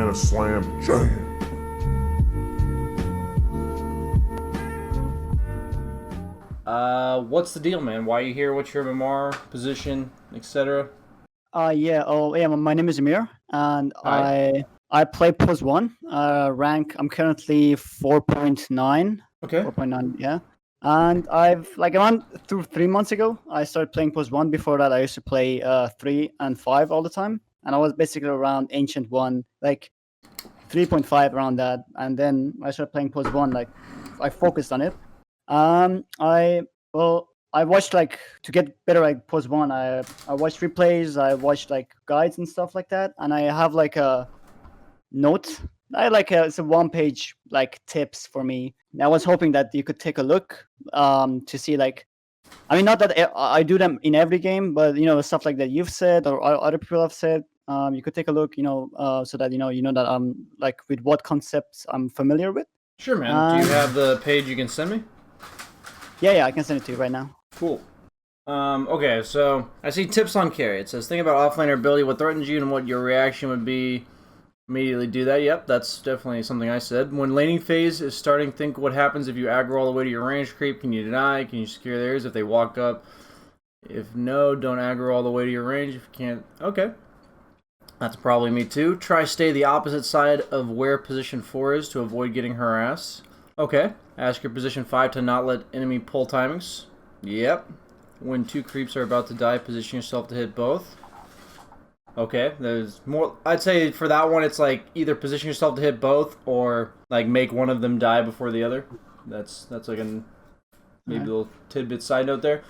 and a slam jam. What's the deal, man? Why are you here? What's your MMR position, etc.? My name is Amir, and Hi. I play Pos 1. Rank, I'm currently 4.9. Okay. 4.9, yeah. And I've, around 3 months ago, I started playing Pos 1. Before that, I used to play 3 and 5 all the time. And I was basically around Ancient 1, 3.5 around that. And then I started playing Pos 1, I focused on it. I watched to get better at Pos 1. I watched replays. I watched guides and stuff like that. And I have a note. It's a 1-page tips for me. And I was hoping that you could take a look to see not that I do them in every game, but stuff like that you've said or other people have said. You could take a look, so that you know that I'm with what concepts I'm familiar with. Sure, man. Do you have the page you can send me? Yeah, I can send it to you right now. Cool. Okay, so I see tips on carry. It says, think about offlaner ability, what threatens you, and what your reaction would be. Immediately do that. Yep, that's definitely something I said. When laning phase is starting, think what happens if you aggro all the way to your range creep. Can you deny? Can you secure theirs if they walk up? If no, don't aggro all the way to your range. If you can't, okay. That's probably me too. Try stay the opposite side of where position 4 is to avoid getting harassed. Okay. Ask your position 5 to not let enemy pull timings. Yep. When 2 creeps are about to die, position yourself to hit both. Okay, there's more. I'd say for that one, it's either position yourself to hit both or make one of them die before the other. That's like a maybe little tidbit side note there.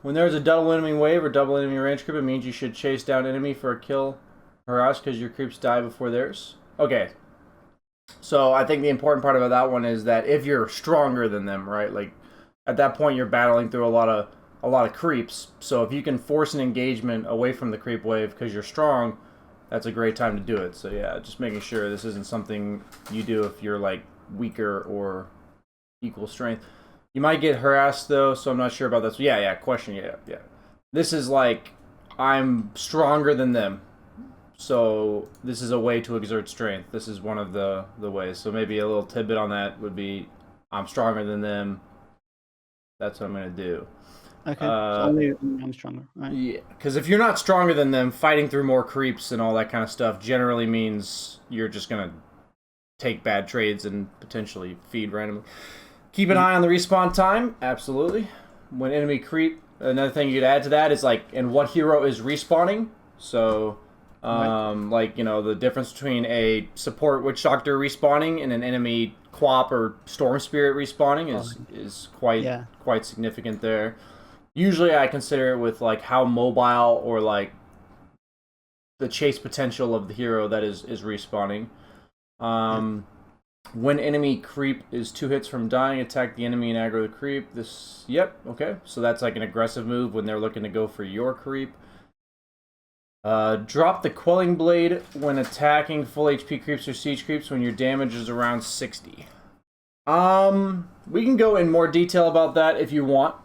When there's a double enemy wave or double enemy range creep, it means you should chase down enemy for a kill, harass because your creeps die before theirs. Okay. So I think the important part about that one is that if you're stronger than them, right? At that point you're battling through a lot of creeps. So if you can force an engagement away from the creep wave because you're strong, that's a great time to do it. So yeah, just making sure this isn't something you do if you're weaker or equal strength. You might get harassed though, so I'm not sure about this. Yeah, question, yeah. This is I'm stronger than them. So this is a way to exert strength. This is one of the ways. So maybe a little tidbit on that would be, I'm stronger than them. That's what I'm going to do. Okay, so only I'm stronger, right? Yeah, because if you're not stronger than them, fighting through more creeps and all that kind of stuff generally means you're just going to take bad trades and potentially feed randomly. Keep an eye on the respawn time, absolutely. When enemy creep, another thing you could add to that is and what hero is respawning. So, the difference between a support witch doctor respawning and an enemy quap or storm spirit respawning is quite significant there. Usually I consider it with how mobile or the chase potential of the hero that is respawning. When enemy creep is 2 hits from dying, attack the enemy and aggro the creep. Okay. So that's an aggressive move when they're looking to go for your creep. Drop the Quelling Blade when attacking full HP creeps or siege creeps when your damage is around 60. We can go in more detail about that if you want.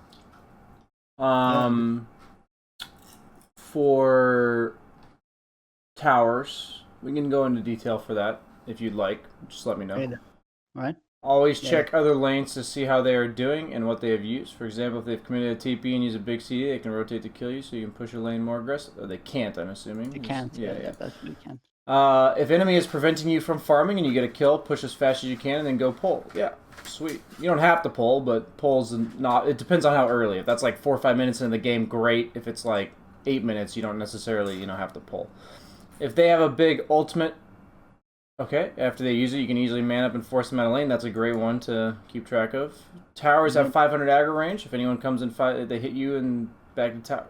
For towers, we can go into detail for that if you'd like. Just let me know. Okay. Right. Always check other lanes to see how they are doing and what they have used. For example, if they've committed a TP and use a big CD, they can rotate to kill you, so you can push a lane more aggressive. Oh, they can't, I'm assuming. They can't. Yeah. That's really can't. If enemy is preventing you from farming and you get a kill, push as fast as you can and then go pull. Yeah, sweet. You don't have to pull, but pull's not. It depends on how early. If that's 4 or 5 minutes into the game, great. If it's 8 minutes, you don't necessarily have to pull. If they have a big ultimate, okay, after they use it, you can easily man up and force them out of lane. That's a great one to keep track of. Towers have 500 aggro range. If anyone comes in fight, they hit you and back to tower.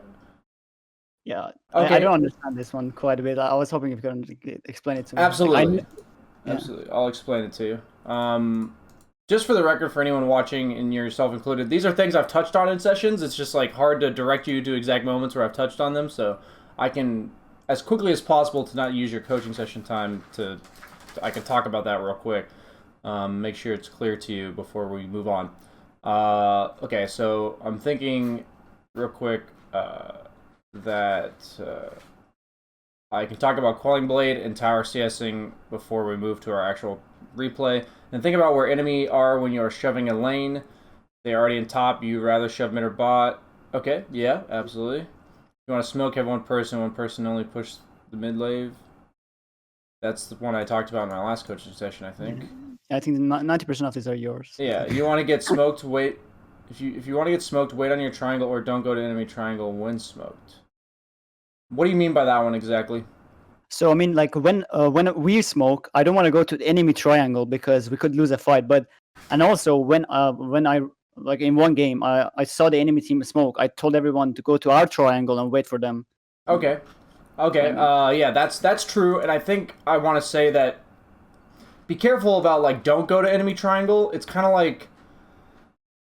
Yeah, okay. I don't understand this one quite a bit. I was hoping you could explain it to me. Absolutely. Absolutely. I'll explain it to you. Just for the record, for anyone watching, and yourself included, these are things I've touched on in sessions. It's just hard to direct you to exact moments where I've touched on them, so I can, as quickly as possible, to not use your coaching session time I can talk about that real quick. Make sure it's clear to you before we move on. Okay, so I'm thinking real quick that I can talk about Quelling Blade and Tower CSing before we move to our actual replay. And think about where enemy are when you are shoving a lane. They're already in top. You rather shove mid or bot. Okay, yeah, absolutely. You want to smoke, have one person only push the mid lane. That's the one I talked about in my last coaching session, I think. I think 90% of these are yours. Yeah, you want to get smoked, wait. If you want to get smoked, wait on your triangle or don't go to enemy triangle when smoked. What do you mean by that one exactly? So I mean, like when we smoke, I don't want to go to the enemy triangle because we could lose a fight. But and also when I like in one game, I saw the enemy team smoke. I told everyone to go to our triangle and wait for them. Okay. Okay. Yeah, that's true, and I think I want to say that be careful about like don't go to enemy triangle. It's kind of like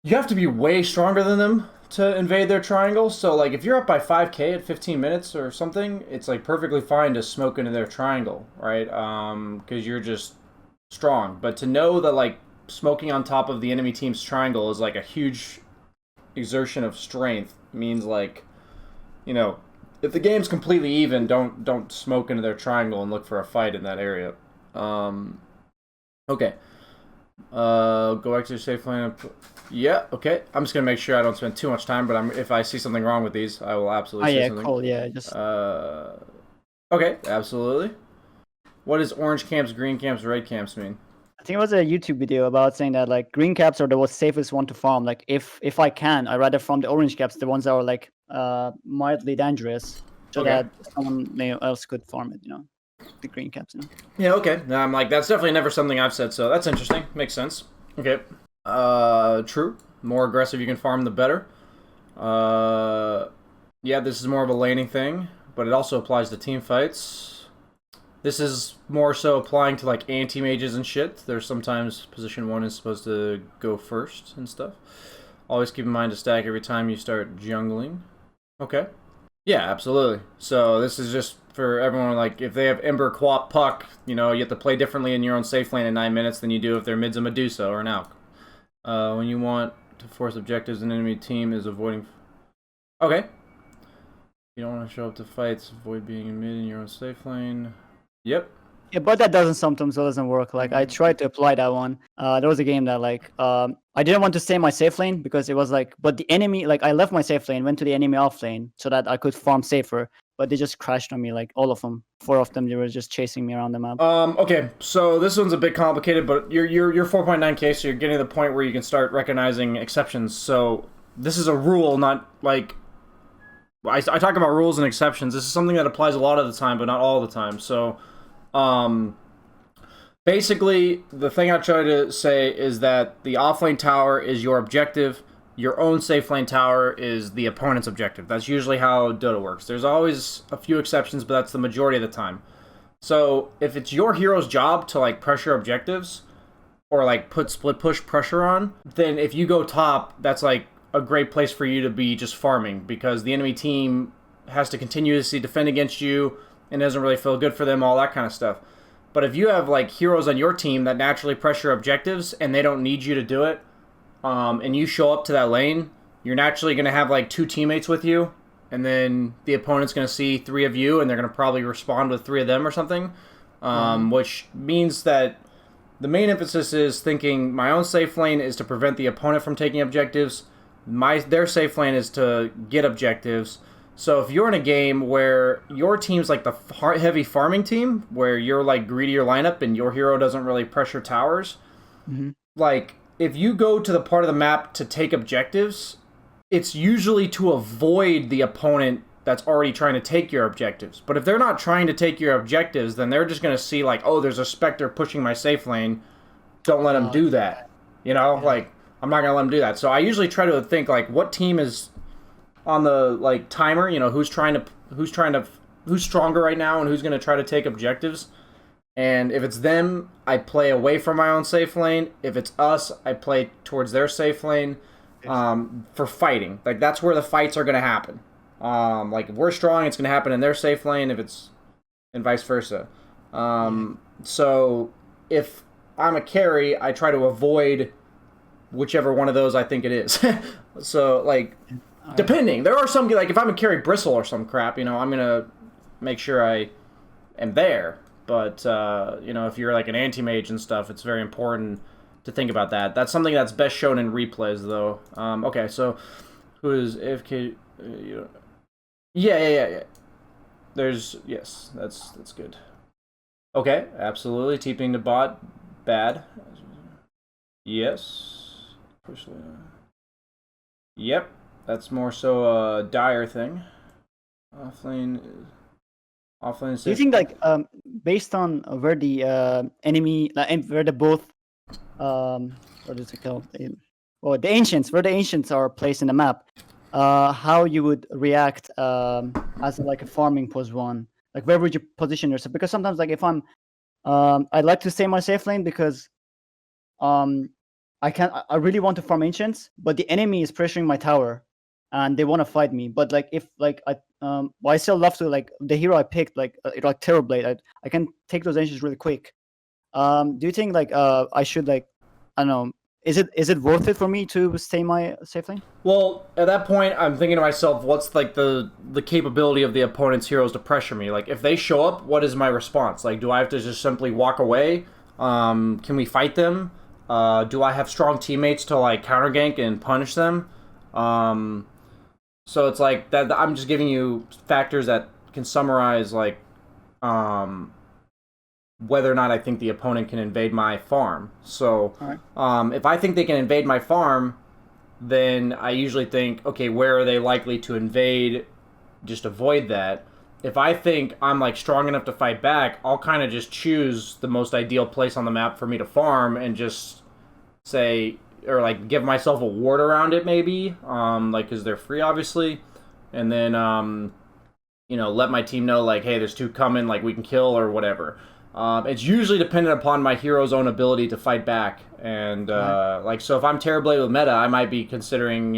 you have to be way stronger than them to invade their triangle. So like if you're up by 5k at 15 minutes or something, it's like perfectly fine to smoke into their triangle, right? Because you're just strong. But to know that like smoking on top of the enemy team's triangle is like a huge exertion of strength means like, you know, if the game's completely even, don't smoke into their triangle and look for a fight in that area. Okay. Go back to your safe lane. Yeah, okay. I'm just gonna make sure I don't spend too much time, but if I see something wrong with these, I will absolutely say something. Cool, yeah, just okay, absolutely. What does orange camps, green camps, red camps mean? I think it was a YouTube video about saying that like green caps are the safest one to farm. Like if I can, I rather farm the orange caps, the ones that are like mildly dangerous, so that someone else could farm it. You know, the green caps. You know. Yeah. Okay. I'm like that's definitely never something I've said, so that's interesting. Makes sense. Okay. True. More aggressive you can farm, the better. Yeah, this is more of a laning thing, but it also applies to team fights. This is more so applying to like anti-mages and shit. There's sometimes position 1 is supposed to go first and stuff. Always keep in mind to stack every time you start jungling. Okay. Yeah, absolutely. So this is just for everyone, like, if they have Ember, Quap, Puck, you know, you have to play differently in your own safe lane in 9 minutes than you do if their mid's a Medusa or an Alk. When you want to force objectives, an enemy team is avoiding... Okay. You don't want to show up to fights, avoid being in mid in your own safe lane. Yep. Yeah, but that sometimes doesn't work. Like I tried to apply that one. There was a game that like I didn't want to stay in my safe lane because it was like, but the enemy, like I left my safe lane, went to the enemy off lane so that I could farm safer. But they just crashed on me, like all of them, 4 of them. They were just chasing me around the map. Okay, so this one's a bit complicated, but you're 4.9k, so you're getting to the point where you can start recognizing exceptions. So this is a rule, not like I talk about rules and exceptions. This is something that applies a lot of the time, but not all the time. So. Basically, the thing I try to say is that the offlane tower is your objective. Your own safe lane tower is the opponent's objective. That's usually how Dota works. There's always a few exceptions, but that's the majority of the time. So if it's your hero's job to like pressure objectives or like put split push pressure on, then if you go top, that's like a great place for you to be just farming because the enemy team has to continuously defend against you. It doesn't really feel good for them, all that kind of stuff. But if you have like heroes on your team that naturally pressure objectives and they don't need you to do it, and you show up to that lane, you're naturally going to have like 2 teammates with you, and then the opponent's going to see 3 of you, and they're going to probably respond with 3 of them or something, which means that the main emphasis is thinking my own safe lane is to prevent the opponent from taking objectives, their safe lane is to get objectives. So if you're in a game where your team's like the heavy farming team, where you're like greedier lineup and your hero doesn't really pressure towers, like if you go to the part of the map to take objectives, it's usually to avoid the opponent that's already trying to take your objectives. But if they're not trying to take your objectives, then they're just going to see like, oh, there's a Spectre pushing my safe lane. Don't let them do that. You know, like I'm not going to let them do that. So I usually try to think like what team is on the like timer, you know, who's stronger right now and who's going to try to take objectives. And if it's them, I play away from my own safe lane. If it's us, I play towards their safe lane for fighting. Like that's where the fights are going to happen. Like if we're strong, it's going to happen in their safe lane, if it's and vice versa. So if I'm a carry, I try to avoid whichever one of those I think it is. So like depending, there are some like if I'm a carry Bristle or some crap, you know, I'm gonna make sure I am there. But if you're like an anti-mage and stuff, it's very important to think about that. That's something that's best shown in replays, though. Okay, so who is AFK? Yeah. Yes, that's good. Okay, absolutely. TPing the bot, bad. Yes. Yep, that's more so a dire thing. Offlane. Do you think like based on where the enemy and where the both what is it called? Well, the ancients are placed in the map, how you would react as like a farming post one? Like where would you position yourself? Because sometimes like if I'm I'd like to stay in my safe lane because I really want to farm ancients, but the enemy is pressuring my tower and they want to fight me. But like if like I still love to like the hero I picked like Terrorblade. I can take those ancients really quick. Do you think like I should like I don't know, is it worth it for me to stay in my safe lane? Well, at that point, I'm thinking to myself, what's like the capability of the opponent's heroes to pressure me? Like, if they show up, what is my response? Like, do I have to just simply walk away? Can we fight them? Do I have strong teammates to like counter gank and punish them? So it's like that. I'm just giving you factors that can summarize like whether or not I think the opponent can invade my farm. So if I think they can invade my farm, then I usually think, okay, where are they likely to invade? Just avoid that. If I think I'm like strong enough to fight back, I'll kind of just choose the most ideal place on the map for me to farm and just say, or like give myself a ward around it maybe, like because they're free obviously, and then let my team know like, hey, there's two coming, like we can kill or whatever. It's usually dependent upon my hero's own ability to fight back, and like so if I'm Terrorblade with meta, I might be considering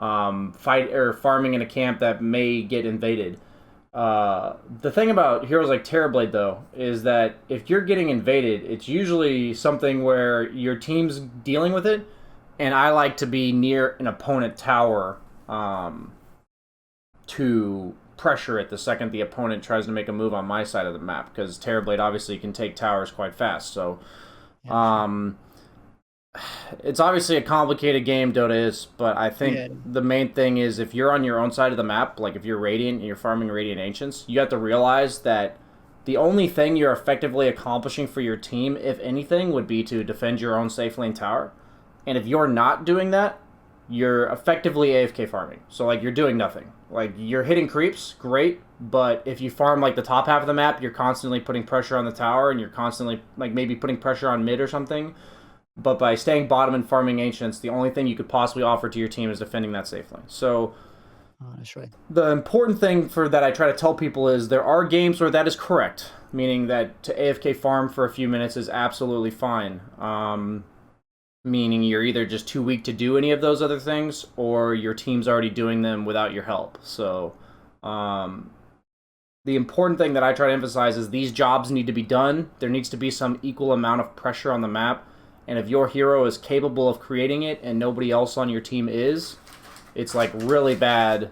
fight or farming in a camp that may get invaded. The thing about heroes like Terrorblade though is that if you're getting invaded, it's usually something where your team's dealing with it, and I like to be near an opponent tower to pressure it the second the opponent tries to make a move on my side of the map, because Terrorblade obviously can take towers quite fast. So it's obviously a complicated game, Dota is, but I think the main thing is if you're on your own side of the map, like if you're Radiant and you're farming Radiant Ancients, you have to realize that the only thing you're effectively accomplishing for your team, if anything, would be to defend your own safe lane tower. And if you're not doing that, you're effectively AFK farming. So like you're doing nothing. Like you're hitting creeps, great, but if you farm like the top half of the map, you're constantly putting pressure on the tower and you're constantly like maybe putting pressure on mid or something. But by staying bottom and farming ancients, the only thing you could possibly offer to your team is defending that safe lane. So that's right. The important thing for that I try to tell people is there are games where that is correct, meaning that to AFK farm for a few minutes is absolutely fine. Meaning you're either just too weak to do any of those other things, or your team's already doing them without your help. So the important thing that I try to emphasize is these jobs need to be done. There needs to be some equal amount of pressure on the map. And if your hero is capable of creating it and nobody else on your team is, it's like really bad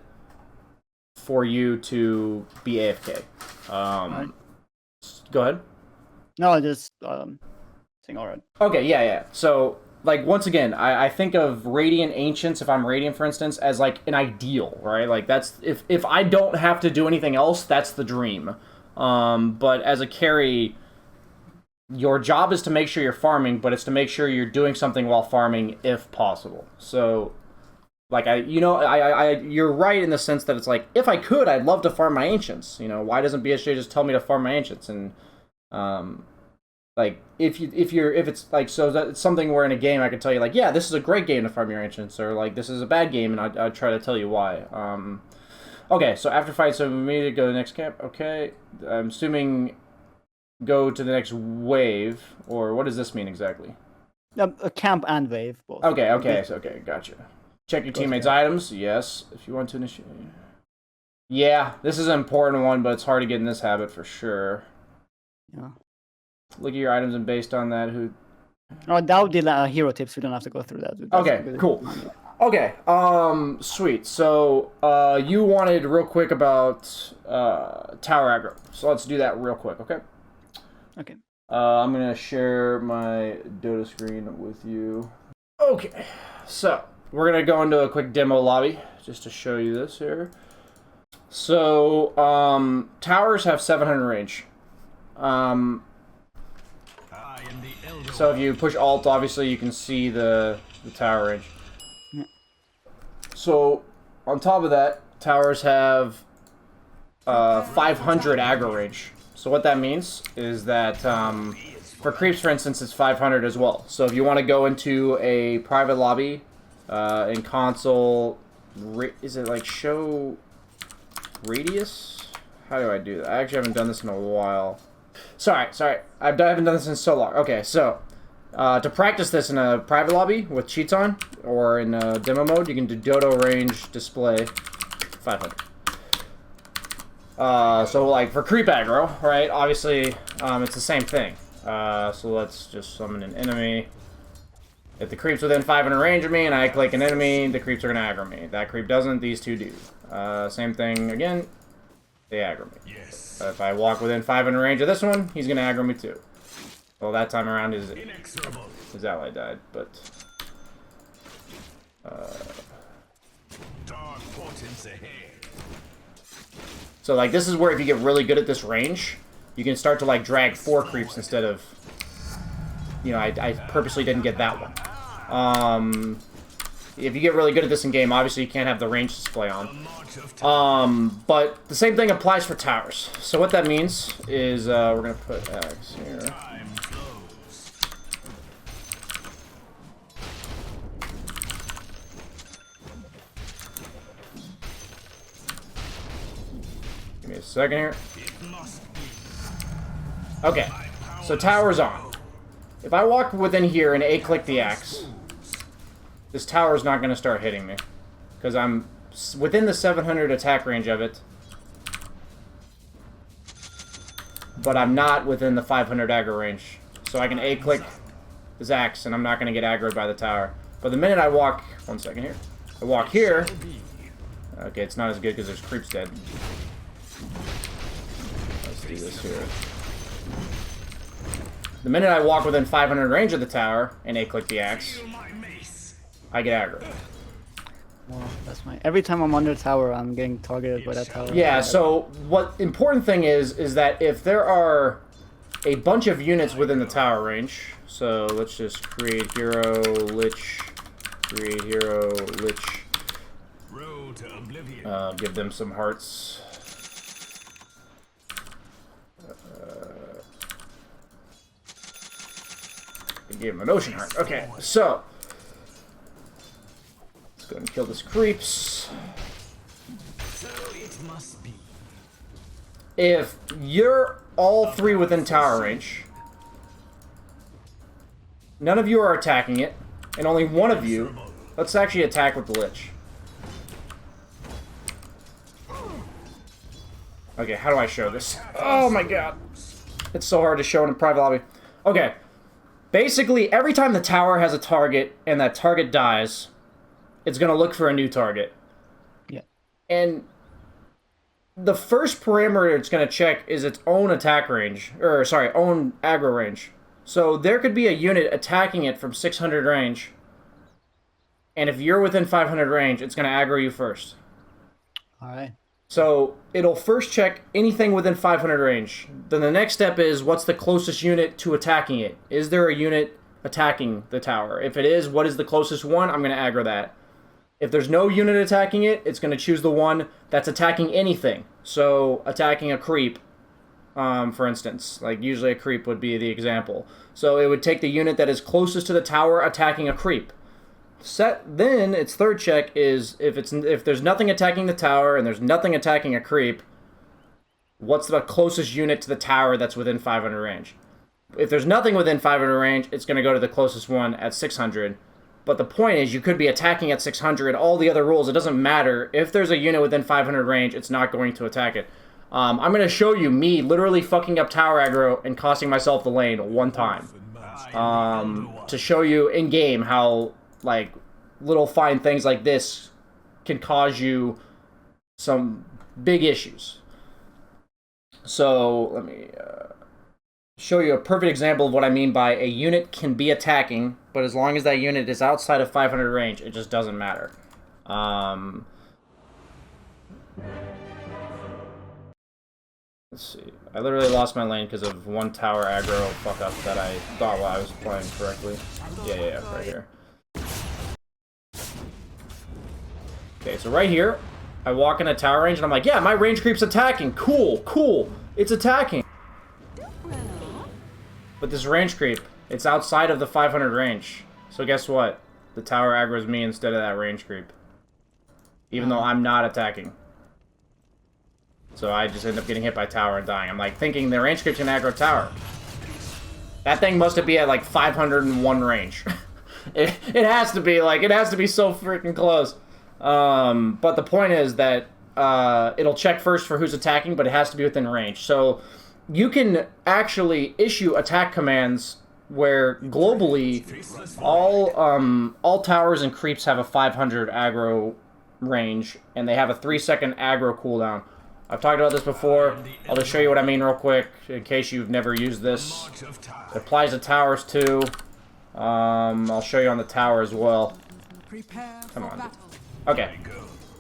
for you to be AFK. Right. Go ahead. No, just saying all right. Okay, yeah. So, like, once again, I think of Radiant Ancients, if I'm Radiant, for instance, as, like, an ideal, right? Like, that's, if I don't have to do anything else, that's the dream. But as a carry, your job is to make sure you're farming, but it's to make sure you're doing something while farming, if possible. So, like, you're right in the sense that it's like, if I could, I'd love to farm my Ancients. You know, why doesn't BSJ just tell me to farm my Ancients? And, like, if it's like, so that it's something where in a game I could tell you, like, yeah, this is a great game to farm your Ancients, or like, this is a bad game, and I'd try to tell you why. Okay, so after fight, so we need to go to the next camp. Okay, I'm assuming go to the next wave, or what does this mean exactly? A camp and wave, both. Okay, gotcha. Check your teammates' items, yes, if you want to initiate. Yeah, this is an important one, but it's hard to get in this habit for sure. Yeah. Look at your items, and based on that, who... Oh, that would be hero tips. We don't have to go through that. Okay, cool. Okay, sweet. So, you wanted real quick about tower aggro. So let's do that real quick, okay? Okay. I'm gonna share my Dota screen with you. Okay, so we're gonna go into a quick demo lobby just to show you this here. So, towers have 700 range. So if you push Alt, obviously you can see the tower range. Yeah. So, on top of that, towers have 500 aggro range. So what that means is that for creeps, for instance, it's 500 as well. So if you want to go into a private lobby in console, is it like show radius? How do I do that? I actually haven't done this in a while. Sorry. I haven't done this in so long. Okay, so to practice this in a private lobby with cheats on, or in demo mode, you can do dodo range display 500. So like for creep aggro, right? Obviously, it's the same thing. So let's just summon an enemy. If the creep's within 500 range of me and I click an enemy, the creeps are gonna aggro me. If that creep doesn't, these two do. Same thing again. They aggro me. Yes. If I walk within 500 range of this one, he's gonna aggro me too. Well, that time around his ally died, but so like this is where if you get really good at this range, you can start to like drag 4 creeps instead of, you know, I purposely didn't get that one. If you get really good at this in game, obviously you can't have the range display on. But the same thing applies for towers. So what that means is we're gonna put X here. Give me a second here. Okay, so tower's on. If I walk within here and A-click the axe, this tower's not going to start hitting me. Because I'm within the 700 attack range of it. But I'm not within the 500 aggro range. So I can A-click this axe and I'm not going to get aggroed by the tower. But the minute I walk... One second here. I walk here... Okay, it's not as good because there's creeps dead. Let's do this here. The minute I walk within 500 range of the tower and A-click the axe, I get aggro. Well, that's my... Every time I'm under tower, I'm getting targeted by that tower. Yeah, so what important thing is that if there are a bunch of units within the tower range, so let's just create hero, lich, create hero, lich, give them some hearts. Give him an ocean heart. Okay, so let's go and kill this creeps. So it must be. If you're all 3 within tower range, none of you are attacking it, and only one of you, let's actually attack with the lich. Okay, how do I show this? Oh my god. It's so hard to show in a private lobby. Okay. Basically, every time the tower has a target and that target dies, it's going to look for a new target. Yeah. And the first parameter it's going to check is its own attack range. Or, sorry, own aggro range. So there could be a unit attacking it from 600 range. And if you're within 500 range, it's going to aggro you first. Alright. So it'll first check anything within 500 range. Then the next step is what's the closest unit to attacking it? Is there a unit attacking the tower? If it is, what is the closest one? I'm going to aggro that. If there's no unit attacking it, it's going to choose the one that's attacking anything. So attacking a creep, for instance. Like usually a creep would be the example. So it would take the unit that is closest to the tower attacking a creep. Then its third check is if there's nothing attacking the tower and there's nothing attacking a creep, what's the closest unit to the tower that's within 500 range? If there's nothing within 500 range, it's going to go to the closest one at 600. But the point is, you could be attacking at 600. All the other rules, it doesn't matter. If there's a unit within 500 range, it's not going to attack it. I'm going to show you me literally fucking up tower aggro and costing myself the lane one time. To show you in game how like little fine things like this can cause you some big issues. So let me show you a perfect example of what I mean by a unit can be attacking, but as long as that unit is outside of 500 range, it just doesn't matter. Let's see. I literally lost my lane because of one tower aggro fuck up that I thought I was playing correctly. Yeah, right here. Okay, so right here, I walk in a tower range and I'm like, yeah, my range creep's attacking. Cool. It's attacking. But this range creep, it's outside of the 500 range. So guess what? The tower aggro's me instead of that range creep. Even though I'm not attacking. So I just end up getting hit by tower and dying. I'm like thinking the range creep can aggro tower. That thing must be at like 501 range. it has to be like, it has to be so freaking close. But the point is that it'll check first for who's attacking, but it has to be within range. So you can actually issue attack commands where globally all towers and creeps have a 500 aggro range, and they have a 3-second aggro cooldown. I've talked about this before. I'll just show you what I mean real quick, in case you've never used this. It applies to towers too. I'll show you on the tower as well. Come on. Okay.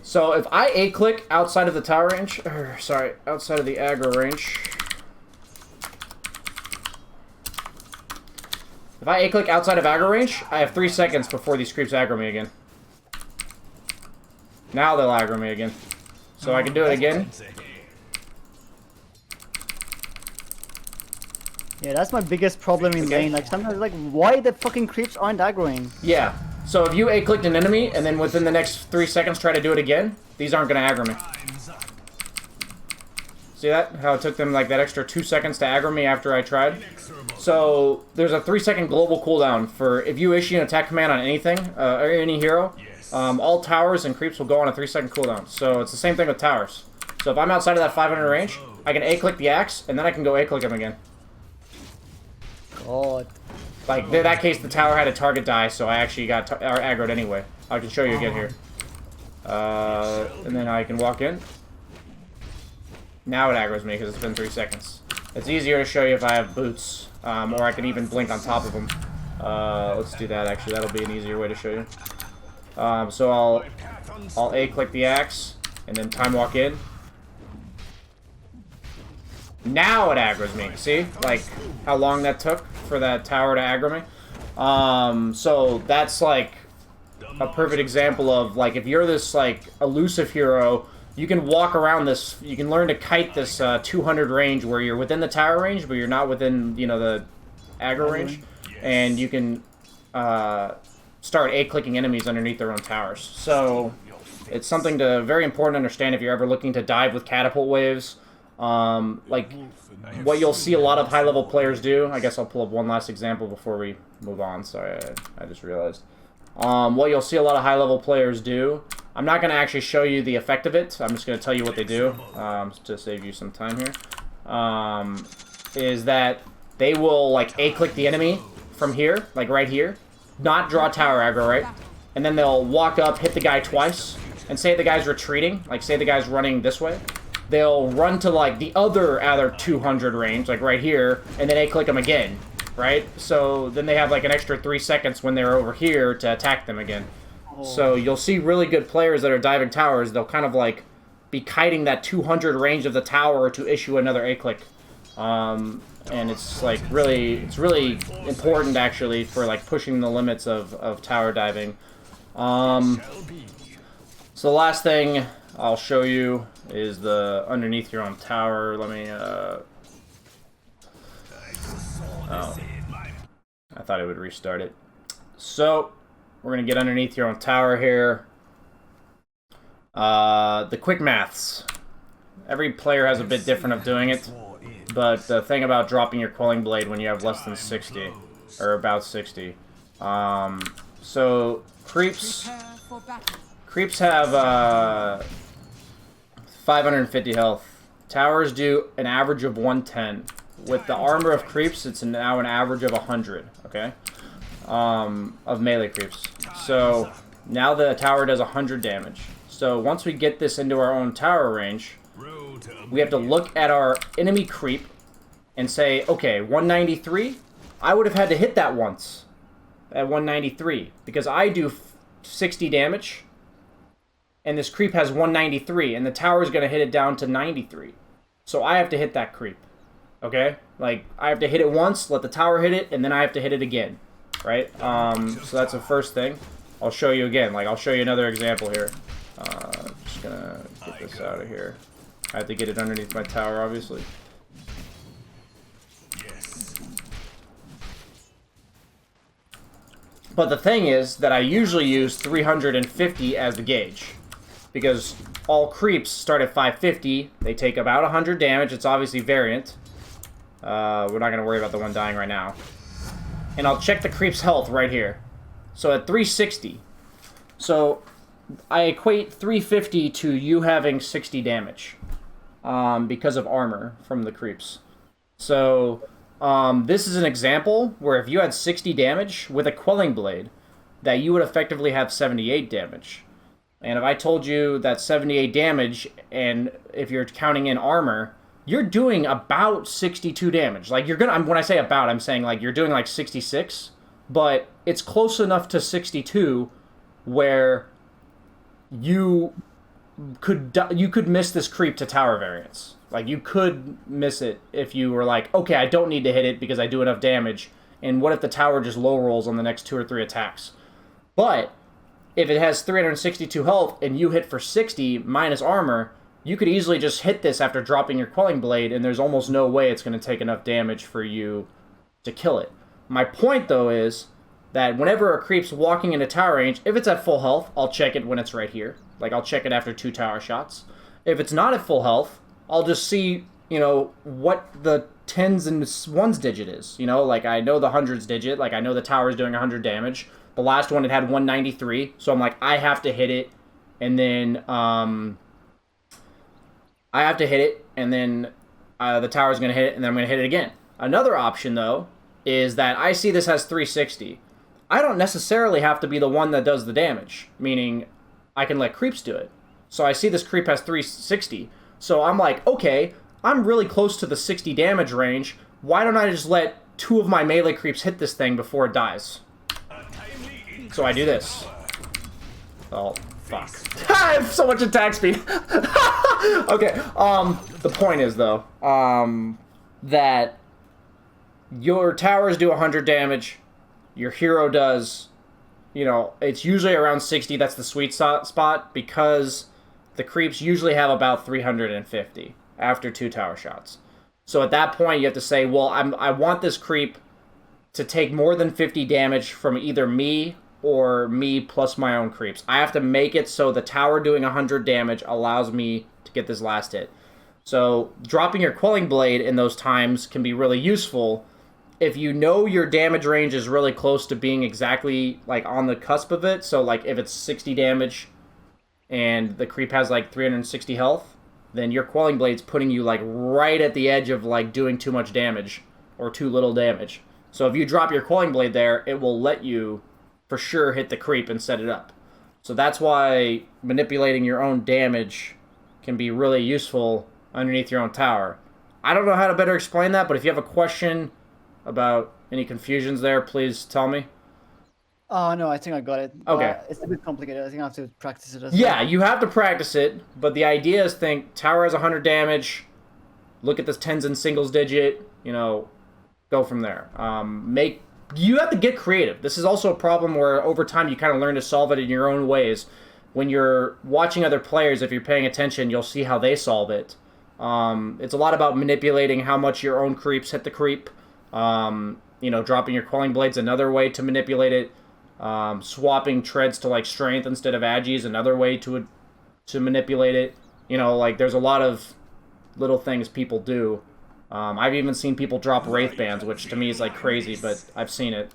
So if I A-click outside of the tower range, sorry, outside of the aggro range. If I A-click outside of aggro range, I have 3 seconds before these creeps aggro me again. Now they'll aggro me again. So I can do it again. Yeah, that's my biggest problem in lane. Like sometimes, like, why the fucking creeps aren't aggroing? Yeah. So if you A-clicked an enemy and then within the next 3 seconds try to do it again, these aren't gonna aggro me. See that? How it took them like that extra 2 seconds to aggro me after I tried? So there's a 3-second global cooldown for if you issue an attack command on anything, or any hero, all towers and creeps will go on a 3-second cooldown. So it's the same thing with towers. So if I'm outside of that 500 range, I can A-click the axe, and then I can go A-click him again. God. Like, in that case, the tower had a target die, so I actually got aggroed anyway. I can show you again here. And then I can walk in. Now it aggroes me, because it's been 3 seconds. It's easier to show you if I have boots, or I can even blink on top of them. Let's do that, actually. That'll be an easier way to show you. So I'll A-click the axe, and then time walk in. Now it aggroes me. See? Like, how long that took for that tower to aggro me? So that's, like, a perfect example of, like, if you're this, like, elusive hero, you can walk around this, you can learn to kite this 200 range where you're within the tower range, but you're not within, you know, the aggro range. And you can start A-clicking enemies underneath their own towers. So it's something to very important to understand if you're ever looking to dive with catapult waves. Like what you'll see a lot of high-level players do. I guess I'll pull up one last example before we move on. Sorry, I just realized. What you'll see a lot of high-level players do. I'm not going to actually show you the effect of it. I'm just going to tell you what they do to save you some time here. Is that they will like A-click the enemy from here, like right here, not draw tower aggro, right? And then they'll walk up, hit the guy twice, and say the guy's retreating, like say the guy's running this way. They'll run to like the other 200 range, like right here, and then A-click them again, right? So then they have like an extra 3 seconds when they're over here to attack them again. So you'll see really good players that are diving towers, they'll kind of like be kiting that 200 range of the tower to issue another A-click. And it's like it's really important actually for like pushing the limits of tower diving. So the last thing I'll show you is the underneath your own tower. Let me oh, I thought it would restart it. So we're gonna get underneath your own tower here. The quick maths. Every player has a bit different of doing it. But the thing about dropping your Quelling Blade when you have less than 60, or about 60. So creeps have 550 health. Towers do an average of 110. With the armor of creeps, it's now an average of 100. Okay, of melee creeps. So Now the tower does 100 damage. So once we get this into our own tower range, we have to look at our enemy creep and say, okay, 193? I would have had to hit that once at 193 because I do 60 damage and this creep has 193 and the tower is going to hit it down to 93. So I have to hit that creep. Okay? Like, I have to hit it once, let the tower hit it, and then I have to hit it again. Right? So that's the first thing. I'll show you again. Like, I'll show you another example here. Just gonna get this out of here. I have to get it underneath my tower, obviously. Yes. But the thing is that I usually use 350 as the gauge. Because all creeps start at 550. They take about 100 damage. It's obviously variant. We're not going to worry about the one dying right now. And I'll check the creep's health right here. So at 360. So I equate 350 to you having 60 damage. Because of armor from the creeps. So this is an example where if you had 60 damage with a quelling blade, that you would effectively have 78 damage. And if I told you that 78 damage, and if you're counting in armor, you're doing about 62 damage. Like, you're gonna, when I say about, I'm saying, like, you're doing, like, 66, but it's close enough to 62 where you could miss this creep to tower variance. Like, you could miss it if you were like, okay, I don't need to hit it because I do enough damage, and what if the tower just low rolls on the next 2 or 3 attacks? But if it has 362 health and you hit for 60 minus armor, you could easily just hit this after dropping your quelling blade, and there's almost no way it's going to take enough damage for you to kill it. My point, though, is that whenever a creep's walking into tower range, if it's at full health, I'll check it when it's right here. Like, I'll check it after 2 tower shots. If it's not at full health, I'll just see, you know, what the 10s and 1s digit is. You know, like, I know the 100s digit. Like, I know the tower's doing 100 damage. The last one, it had 193. So I'm like, I have to hit it. And then, I have to hit it. And then the tower's going to hit it. And then I'm going to hit it again. Another option, though, is that I see this has 360. I don't necessarily have to be the one that does the damage. Meaning, I can let creeps do it. So I see this creep has 360. So I'm like, okay, I'm really close to the 60 damage range. Why don't I just let 2 of my melee creeps hit this thing before it dies? So I do this. Oh, fuck. I have so much attack speed. Okay, the point is, though, that your towers do 100 damage. Your hero does, you know, it's usually around 60. That's the sweet spot because the creeps usually have about 350 after 2 tower shots. So at that point, you have to say, well, I want this creep to take more than 50 damage from either me or me plus my own creeps. I have to make it so the tower doing 100 damage allows me to get this last hit. So dropping your quelling blade in those times can be really useful if you know your damage range is really close to being exactly like on the cusp of it. So like if it's 60 damage and the creep has like 360 health, then your quelling blade's putting you like right at the edge of like doing too much damage or too little damage. So if you drop your quelling blade there, it will let you for sure hit the creep and set it up. So that's why manipulating your own damage can be really useful underneath your own tower. I don't know how to better explain that, but if you have a question about any confusions there, please tell me. Oh, no, I think I got it. Okay. It's a bit complicated. I think I have to practice it as Yeah, well. you have to practice it, but the idea is think tower has 100 damage, look at this 10s and singles digit, you know, go from there. You have to get creative. This is also a problem where over time you kind of learn to solve it in your own ways. When you're watching other players, if you're paying attention, you'll see how they solve it. It's a lot about manipulating how much your own creeps hit the creep. You know, dropping your quelling blade's another way to manipulate it. Swapping treads to like strength instead of agi is another way to manipulate it. You know, like there's a lot of little things people do. I've even seen people drop wraith bands, which to me is like crazy, but I've seen it.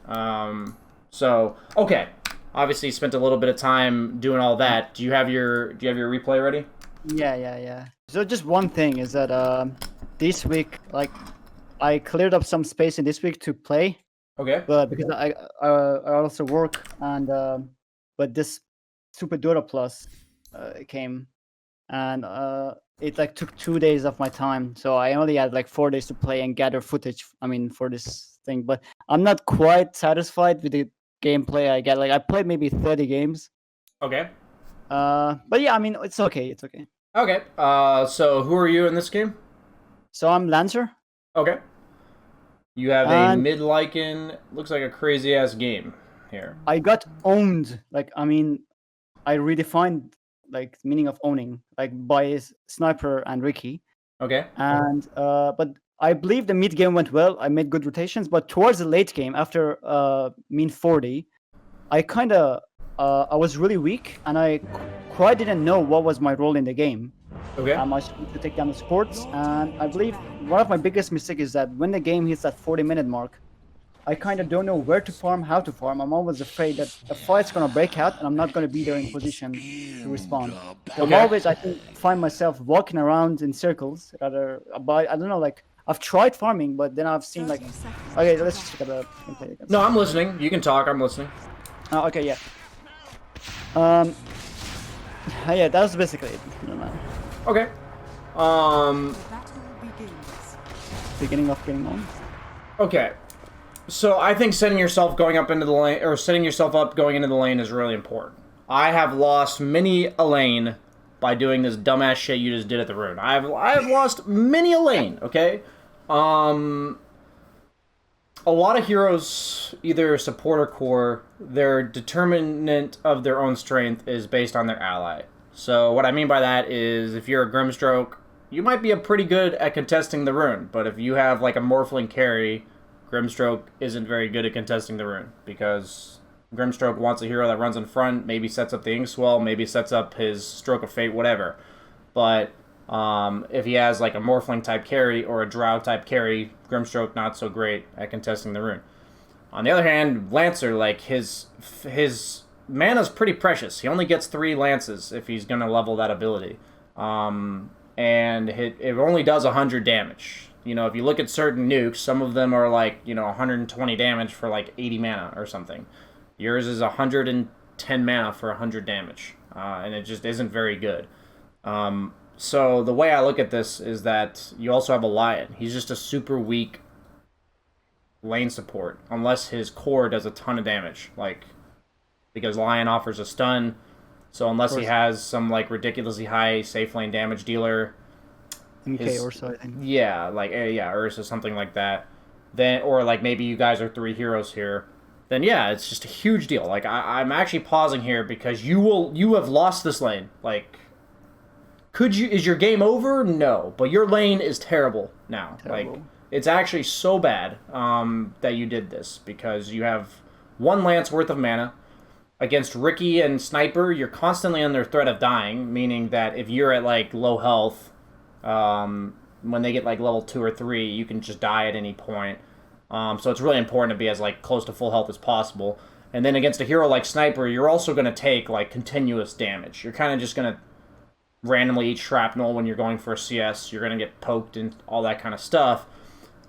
So okay, obviously spent a little bit of time doing all that. Do you have your replay ready? Yeah. So just one thing is that this week, like, I cleared up some space in this week to play. Okay. But because I also work and but this Super Dota Plus came, and it like took 2 days of my time. So I only had like 4 days to play and gather footage. I mean, for this thing, but I'm not quite satisfied with the gameplay I get. Like I played maybe 30 games. Okay. But yeah, I mean, it's okay. It's okay. Okay. So who are you in this game? So I'm Lancer. Okay. You have a And- mid-Lycan, looks like a crazy-ass game here. I got owned. Like, I mean, I redefined like the meaning of owning, like by Sniper and Ricky. Okay. And but I believe the mid game went well. I made good rotations, but towards the late game, after mean 40, I kind of I was really weak, and I quite didn't know what was my role in the game. Okay. I was to take down the supports, and I believe one of my biggest mistakes is that when the game hits that 40-minute mark, I kind of don't know where to farm, how to farm. I'm always afraid that a fight's gonna break out, and I'm not gonna be there in position to respond. So I'm Okay. always, I think, find myself walking around in circles. Rather, but I don't know, like I've tried farming, but then I've seen like, okay, let's just check out the gameplay again. No, I'm listening. You can talk. I'm listening. Okay, yeah. Yeah, that was basically it. No, man. Okay. Beginning of getting on. Okay. So I think setting yourself going up into the lane, or setting yourself up going into the lane, is really important. I have lost many a lane by doing this dumbass shit you just did at the rune. I have lost many a lane. Okay. A lot of heroes, either support or core, their determinant of their own strength is based on their ally. So what I mean by that is, if you're a Grimstroke, you might be pretty good at contesting the rune, but if you have like a Morphling carry, Grimstroke isn't very good at contesting the rune, because Grimstroke wants a hero that runs in front, maybe sets up the Inkswell, maybe sets up his Stroke of Fate, whatever. But if he has like a Morphling type carry or a Drow type carry, Grimstroke not so great at contesting the rune. On the other hand, Lancer, like his mana's pretty precious. He only gets 3 lances if he's gonna level that ability, and it only does 100 damage. You know, if you look at certain nukes, some of them are like, you know, 120 damage for like 80 mana or something. Yours is 110 mana for 100 damage, and it just isn't very good. So the way I look at this is that you also have a Lion. He's just a super weak lane support, unless his core does a ton of damage, like, because Lion offers a stun. So unless he has some like ridiculously high safe lane damage dealer, MK or so, I think. yeah, like Ursa, something like that. Then, or like maybe you guys are 3 heroes here. Then yeah, it's just a huge deal. Like I'm actually pausing here because you have lost this lane. Like, is your game over? No, but your lane is terrible now. Terrible. Like, it's actually so bad that you did this, because you have 1 lance worth of mana. Against Ricky and Sniper, you're constantly under threat of dying, meaning that if you're at like low health, when they get like level 2 or 3, you can just die at any point. So it's really important to be as like close to full health as possible. And then against a hero like Sniper, you're also going to take like continuous damage. You're kind of just going to randomly eat shrapnel when you're going for a CS. You're going to get poked and all that kind of stuff.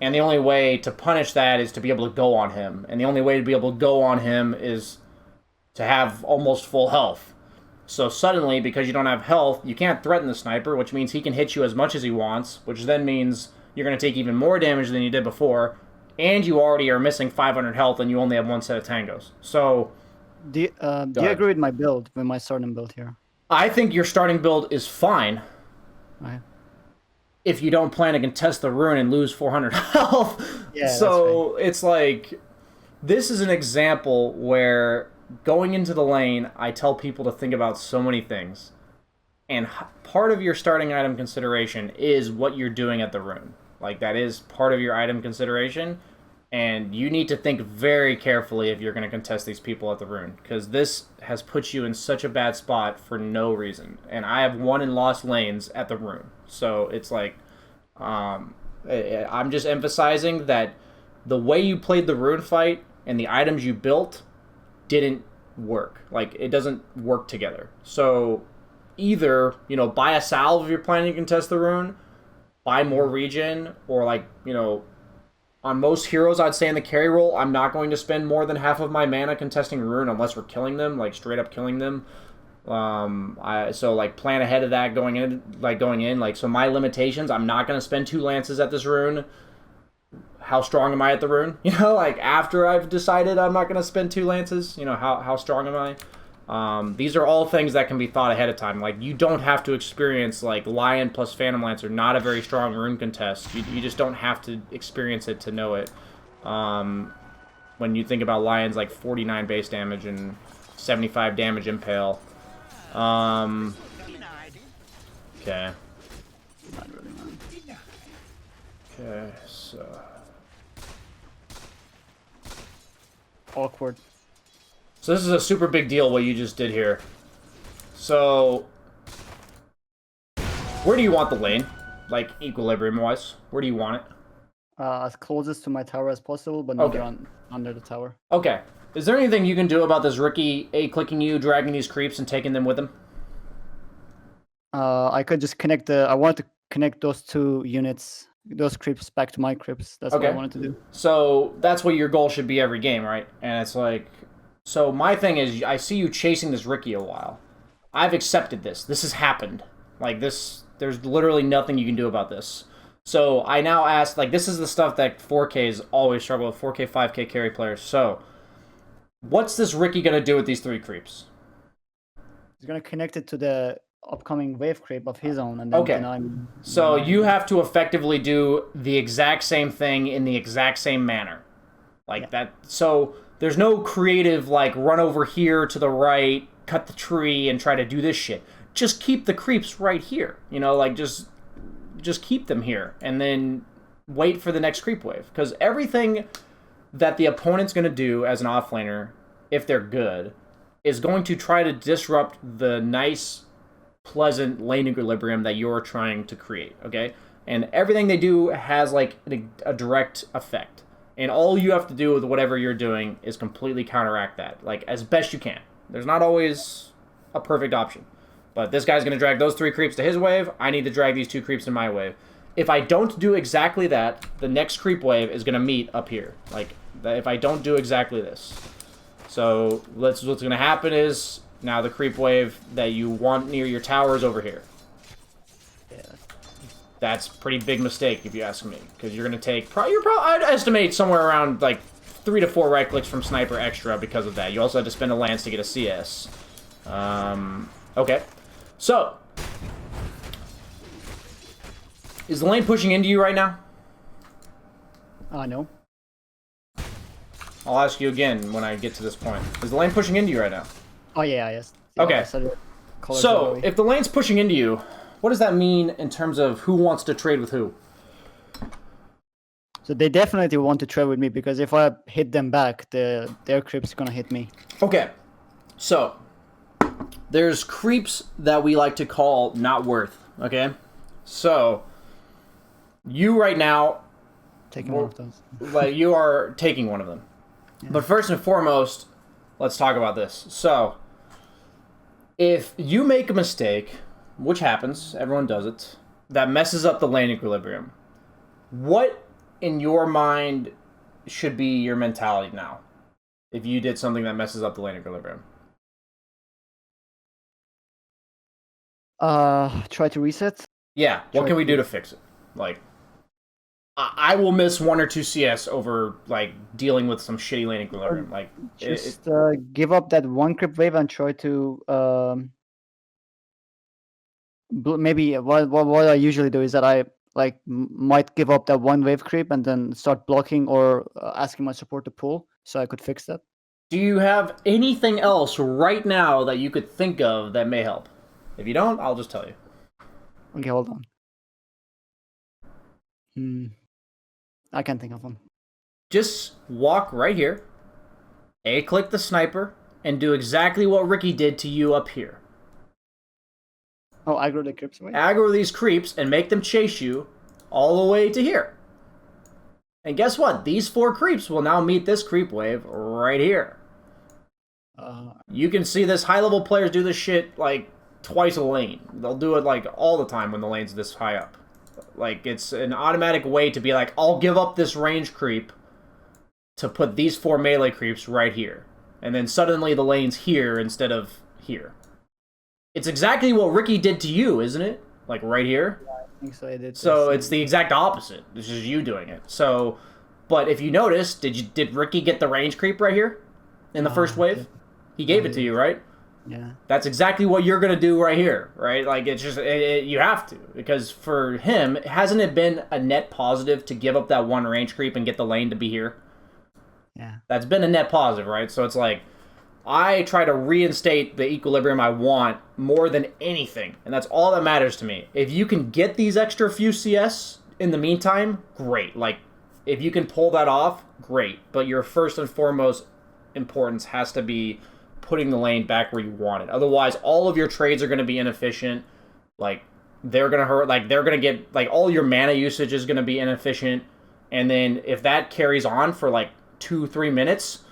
And the only way to punish that is to be able to go on him. And the only way to be able to go on him is to have almost full health. So suddenly, because you don't have health, you can't threaten the Sniper, which means he can hit you as much as he wants, which then means you're going to take even more damage than you did before, and you already are missing 500 health and you only have 1 set of tangos. So, Do you agree with my build, with my starting build here? I think your starting build is fine. Okay. If you don't plan to contest the rune and lose 400 health. Yeah, so it's like, this is an example where going into the lane, I tell people to think about so many things. And part of your starting item consideration is what you're doing at the rune. Like, that is part of your item consideration. And you need to think very carefully if you're going to contest these people at the rune, because this has put you in such a bad spot for no reason. And I have won and lost lanes at the rune. So it's like, I'm just emphasizing that the way you played the rune fight and the items you built didn't work. Like, it doesn't work together. So either, you know, buy a salve if you're planning to contest the rune, buy more regen, or like, you know, on most heroes, I'd say in the carry role, I'm not going to spend more than half of my mana contesting rune unless we're killing them, like straight up killing them. So like plan ahead of that going in. Like so my limitations. I'm not gonna spend 2 lances at this rune. How strong am I at the rune? You know, like after I've decided I'm not gonna spend 2 lances. You know, how strong am I? These are all things that can be thought ahead of time. Like, you don't have to experience, like, Lion plus Phantom Lancer, not a very strong rune contest. You just don't have to experience it to know it. When you think about Lion's, like, 49 base damage and 75 damage impale. Okay. Okay, so... Awkward. So this is a super big deal what you just did here. So, where do you want the lane? Like, equilibrium-wise? Where do you want it? As closest to my tower as possible, but not under the tower. Okay. Is there anything you can do about this Ricky A-clicking you, dragging these creeps, and taking them with him? I could just connect the... I want to connect those 2 units, those creeps back to my creeps. That's what I wanted to do. So, that's what your goal should be every game, right? And it's like... So my thing is, I see you chasing this Ricky a while. I've accepted this. This has happened. Like, this, there's literally nothing you can do about this. So I now ask, like, this is the stuff that 4Ks always struggle with, 4K, 5K carry players. So, what's this Ricky going to do with these 3 creeps? He's going to connect it to the upcoming wave creep of his own. And then deny me. So you have to effectively do the exact same thing in the exact same manner. Like that. So... There's no creative, like, run over here to the right, cut the tree, and try to do this shit. Just keep the creeps right here. You know, like, just keep them here. And then wait for the next creep wave. Because everything that the opponent's going to do as an offlaner, if they're good, is going to try to disrupt the nice, pleasant lane equilibrium that you're trying to create, okay? And everything they do has, like, a direct effect. And all you have to do with whatever you're doing is completely counteract that, like, as best you can. There's not always a perfect option. But this guy's going to drag those 3 creeps to his wave. I need to drag these 2 creeps in my wave. If I don't do exactly that, the next creep wave is going to meet up here. Like, if I don't do exactly this. So, what's going to happen is, now the creep wave that you want near your tower is over here. That's a pretty big mistake, if you ask me. Because you're going to take... I'd estimate somewhere around, like, 3 to 4 right clicks from Sniper extra because of that. You also had to spend a lance to get a CS. Okay. So. Is the lane pushing into you right now? No. I'll ask you again when I get to this point. Is the lane pushing into you right now? Oh, yeah, yes. Okay. So, if the lane's pushing into you... What does that mean in terms of who wants to trade with who? So they definitely want to trade with me, because if I hit them back, their creep's gonna hit me. Okay. So, there's creeps that we like to call not worth, okay? So, you right now... Taking one of those. Like, you are taking one of them. Yeah. But first and foremost, let's talk about this. So, if you make a mistake... which happens, everyone does it, that messes up the lane equilibrium. What, in your mind, should be your mentality now? If you did something that messes up the lane equilibrium? Try to reset? Yeah, what can we do to fix it? Like, I will miss 1 or 2 CS over, like, dealing with some shitty lane equilibrium. Like, just give up that 1 creep wave and try to... maybe what I usually do is that I might give up that 1 wave creep and then start blocking or asking my support to pull, so I could fix that. Do you have anything else right now that you could think of that may help? If you don't, I'll just tell you. Okay, hold on. I can't think of one. Just walk right here, A-click the sniper, and do exactly what Ricky did to you up here. Oh, aggro the creeps away? Aggro these creeps and make them chase you all the way to here. And guess what? These 4 creeps will now meet this creep wave right here. You can see this high-level players do this shit, like, twice a lane. They'll do it, like, all the time when the lane's this high up. Like, it's an automatic way to be like, I'll give up this range creep to put these 4 melee creeps right here. And then suddenly the lane's here instead of here. It's exactly what Ricky did to you, isn't it? Like right here. I think so. I did. So it's the exact opposite. This is you doing it. So, but if you notice, did Ricky get the range creep right here in the first wave? He gave it to you, right? Yeah. That's exactly what you're gonna do right here, right? Like it's just you have to, because for him, hasn't it been a net positive to give up that one range creep and get the lane to be here? Yeah. That's been a net positive, right? So it's like I try to reinstate the equilibrium I want more than anything, and that's all that matters to me. If you can get these extra few CS in the meantime, great. Like if you can pull that off, great. But your first and foremost importance has to be putting the lane back where you want it. Otherwise, all of your trades are going to be inefficient. Like they're going to hurt. Like they're going to get like all your mana usage is going to be inefficient. And then if that carries on for like 2-3 minutes,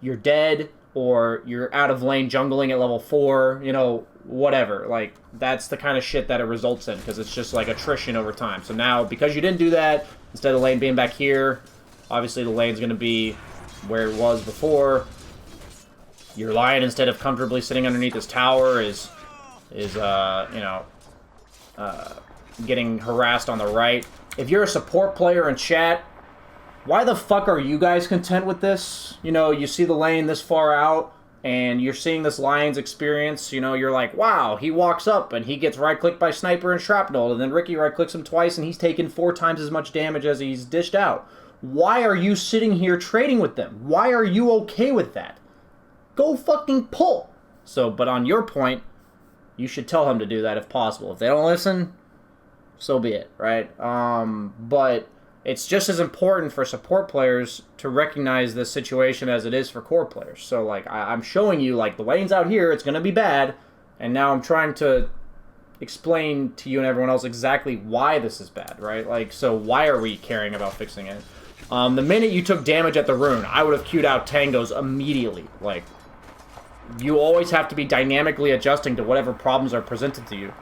you're dead or you're out of lane jungling at level 4. You know, whatever. Like that's the kind of shit that it results in, because it's just like attrition over time. So now because you didn't do that, instead of the lane being back here, obviously the lane's going to be where it was before. Your lion, instead of comfortably sitting underneath this tower, is getting harassed on the right. If you're a support player in chat, why the fuck are you guys content with this? You know, you see the lane this far out, and you're seeing this lion's experience. You know, you're like, wow, he walks up, and he gets right-clicked by Sniper and Shrapnel, and then Ricky right-clicks him twice, and he's taken 4 times as much damage as he's dished out. Why are you sitting here trading with them? Why are you okay with that? Go fucking pull. So, but on your point, you should tell him to do that if possible. If they don't listen, so be it, right? But it's just as important for support players to recognize this situation as it is for core players. So, like, I'm showing you, like, the lane's out here, it's going to be bad, and now I'm trying to explain to you and everyone else exactly why this is bad, right? Like, so why are we caring about fixing it? The minute you took damage at the rune, I would have queued out tangos immediately. Like, you always have to be dynamically adjusting to whatever problems are presented to you.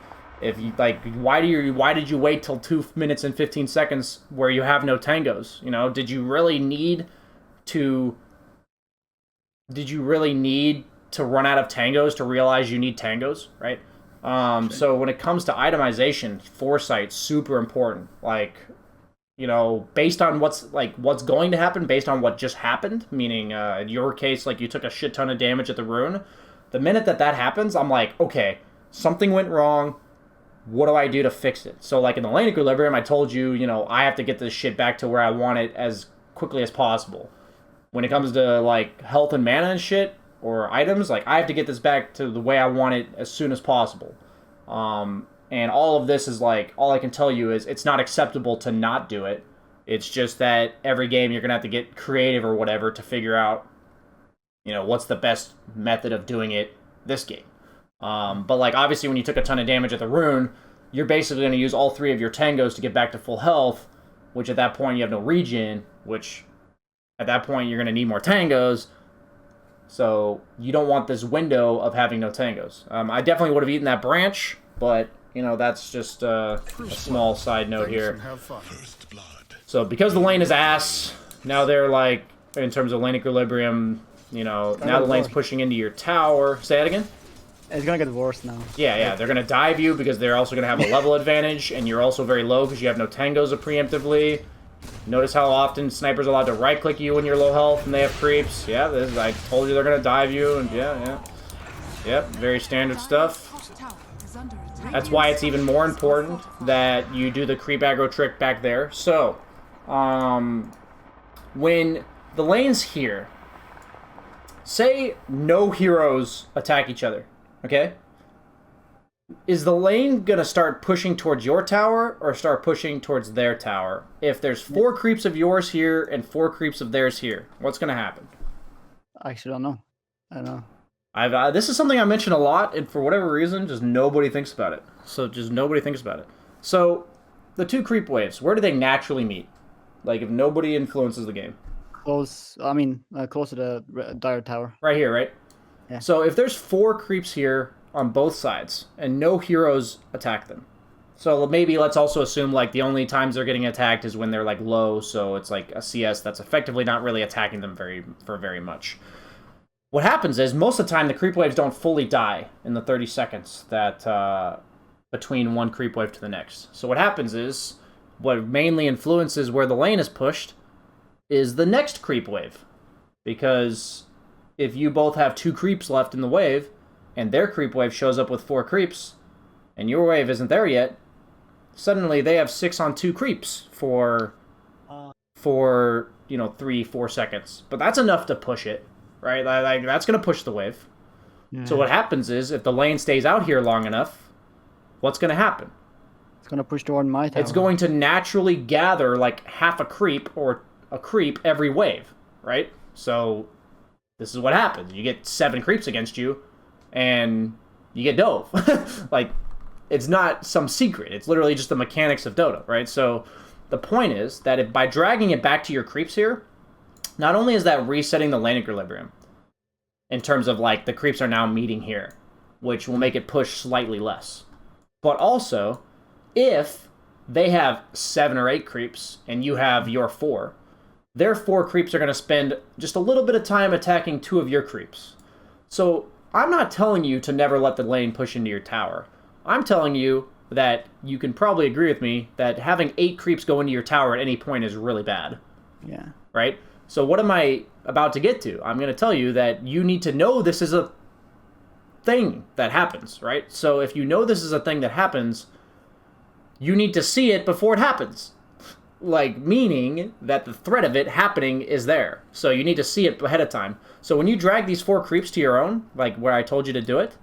If you like, why did you wait till 2 minutes and 15 seconds where you have no tangos? You know, did you really need to run out of tangos to realize you need tangos, right? So when it comes to itemization, foresight, super important. Like, you know, based on what's going to happen, based on what just happened, meaning in your case, like you took a shit ton of damage at the rune. The minute that happens, I'm like, okay, something went wrong. What do I do to fix it? So like in the lane equilibrium, I told you, you know, I have to get this shit back to where I want it as quickly as possible. When it comes to like health and mana and shit, or items, like I have to get this back to the way I want it as soon as possible. And all of this is like, all I can tell you is it's not acceptable to not do it. It's just that every game you're going to have to get creative or whatever to figure out, you know, what's the best method of doing it this game. But like, obviously when you took a ton of damage at the rune, you're basically going to use all 3 of your tangos to get back to full health, which at that point you have no regen, which at that point you're going to need more tangos. So you don't want this window of having no tangos. I definitely would have eaten that branch, but you know, that's just a small side note here. So because the lane is ass, now they're like, in terms of lane equilibrium, you know, now the lane's pushing into your tower. Say that again? It's gonna get worse now. Yeah, they're gonna dive you because they're also gonna have a level advantage, and you're also very low because you have no tangos preemptively. Notice how often Sniper's allowed to right-click you when you're low health and they have creeps. Yeah, I told you they're gonna dive you, and yeah. Yep, very standard stuff. That's why it's even more important that you do the creep aggro trick back there. So, when the lane's here, say no heroes attack each other, okay? Is the lane gonna start pushing towards your tower or start pushing towards their tower? If there's 4 creeps of yours here and 4 creeps of theirs here, what's gonna happen? I actually don't know. I don't know. This is something I mention a lot, and for whatever reason, just nobody thinks about it. So just nobody thinks about it. So the 2 creep waves, where do they naturally meet? Like if nobody influences the game. Close to the dire tower. Right here, right? Yeah. So if there's 4 creeps here on both sides, and no heroes attack them. So maybe let's also assume like the only times they're getting attacked is when they're like low, so it's like a CS that's effectively not really attacking them very much. what happens is, most of the time, the creep waves don't fully die in the 30 seconds that between one creep wave to the next. So what happens is, what mainly influences where the lane is pushed is the next creep wave. Because if you both have 2 creeps left in the wave, and their creep wave shows up with 4 creeps, and your wave isn't there yet, suddenly they have 6 on 2 creeps for 3-4 seconds. But that's enough to push it, right? Like that's going to push the wave. Yeah. So what happens is, if the lane stays out here long enough, what's going to happen? It's going to push toward my tower. It's going to naturally gather like half a creep or a creep every wave, right? So this is what happens. You get 7 creeps against you, and you get dove. Like, it's not some secret. It's literally just the mechanics of Dota, right? So the point is that if by dragging it back to your creeps here, not only is that resetting the lane equilibrium, in terms of like the creeps are now meeting here, which will make it push slightly less, but also if they have 7 or 8 creeps and you have your 4, their 4 creeps are going to spend just a little bit of time attacking 2 of your creeps. So I'm not telling you to never let the lane push into your tower. I'm telling you that you can probably agree with me that having 8 creeps go into your tower at any point is really bad. Yeah. Right? So what am I about to get to? I'm going to tell you that you need to know this is a thing that happens, right? So if you know this is a thing that happens, you need to see it before it happens. Like, meaning that the threat of it happening is there. So you need to see it ahead of time. So when you drag these 4 creeps to your own, like where I told you to do it,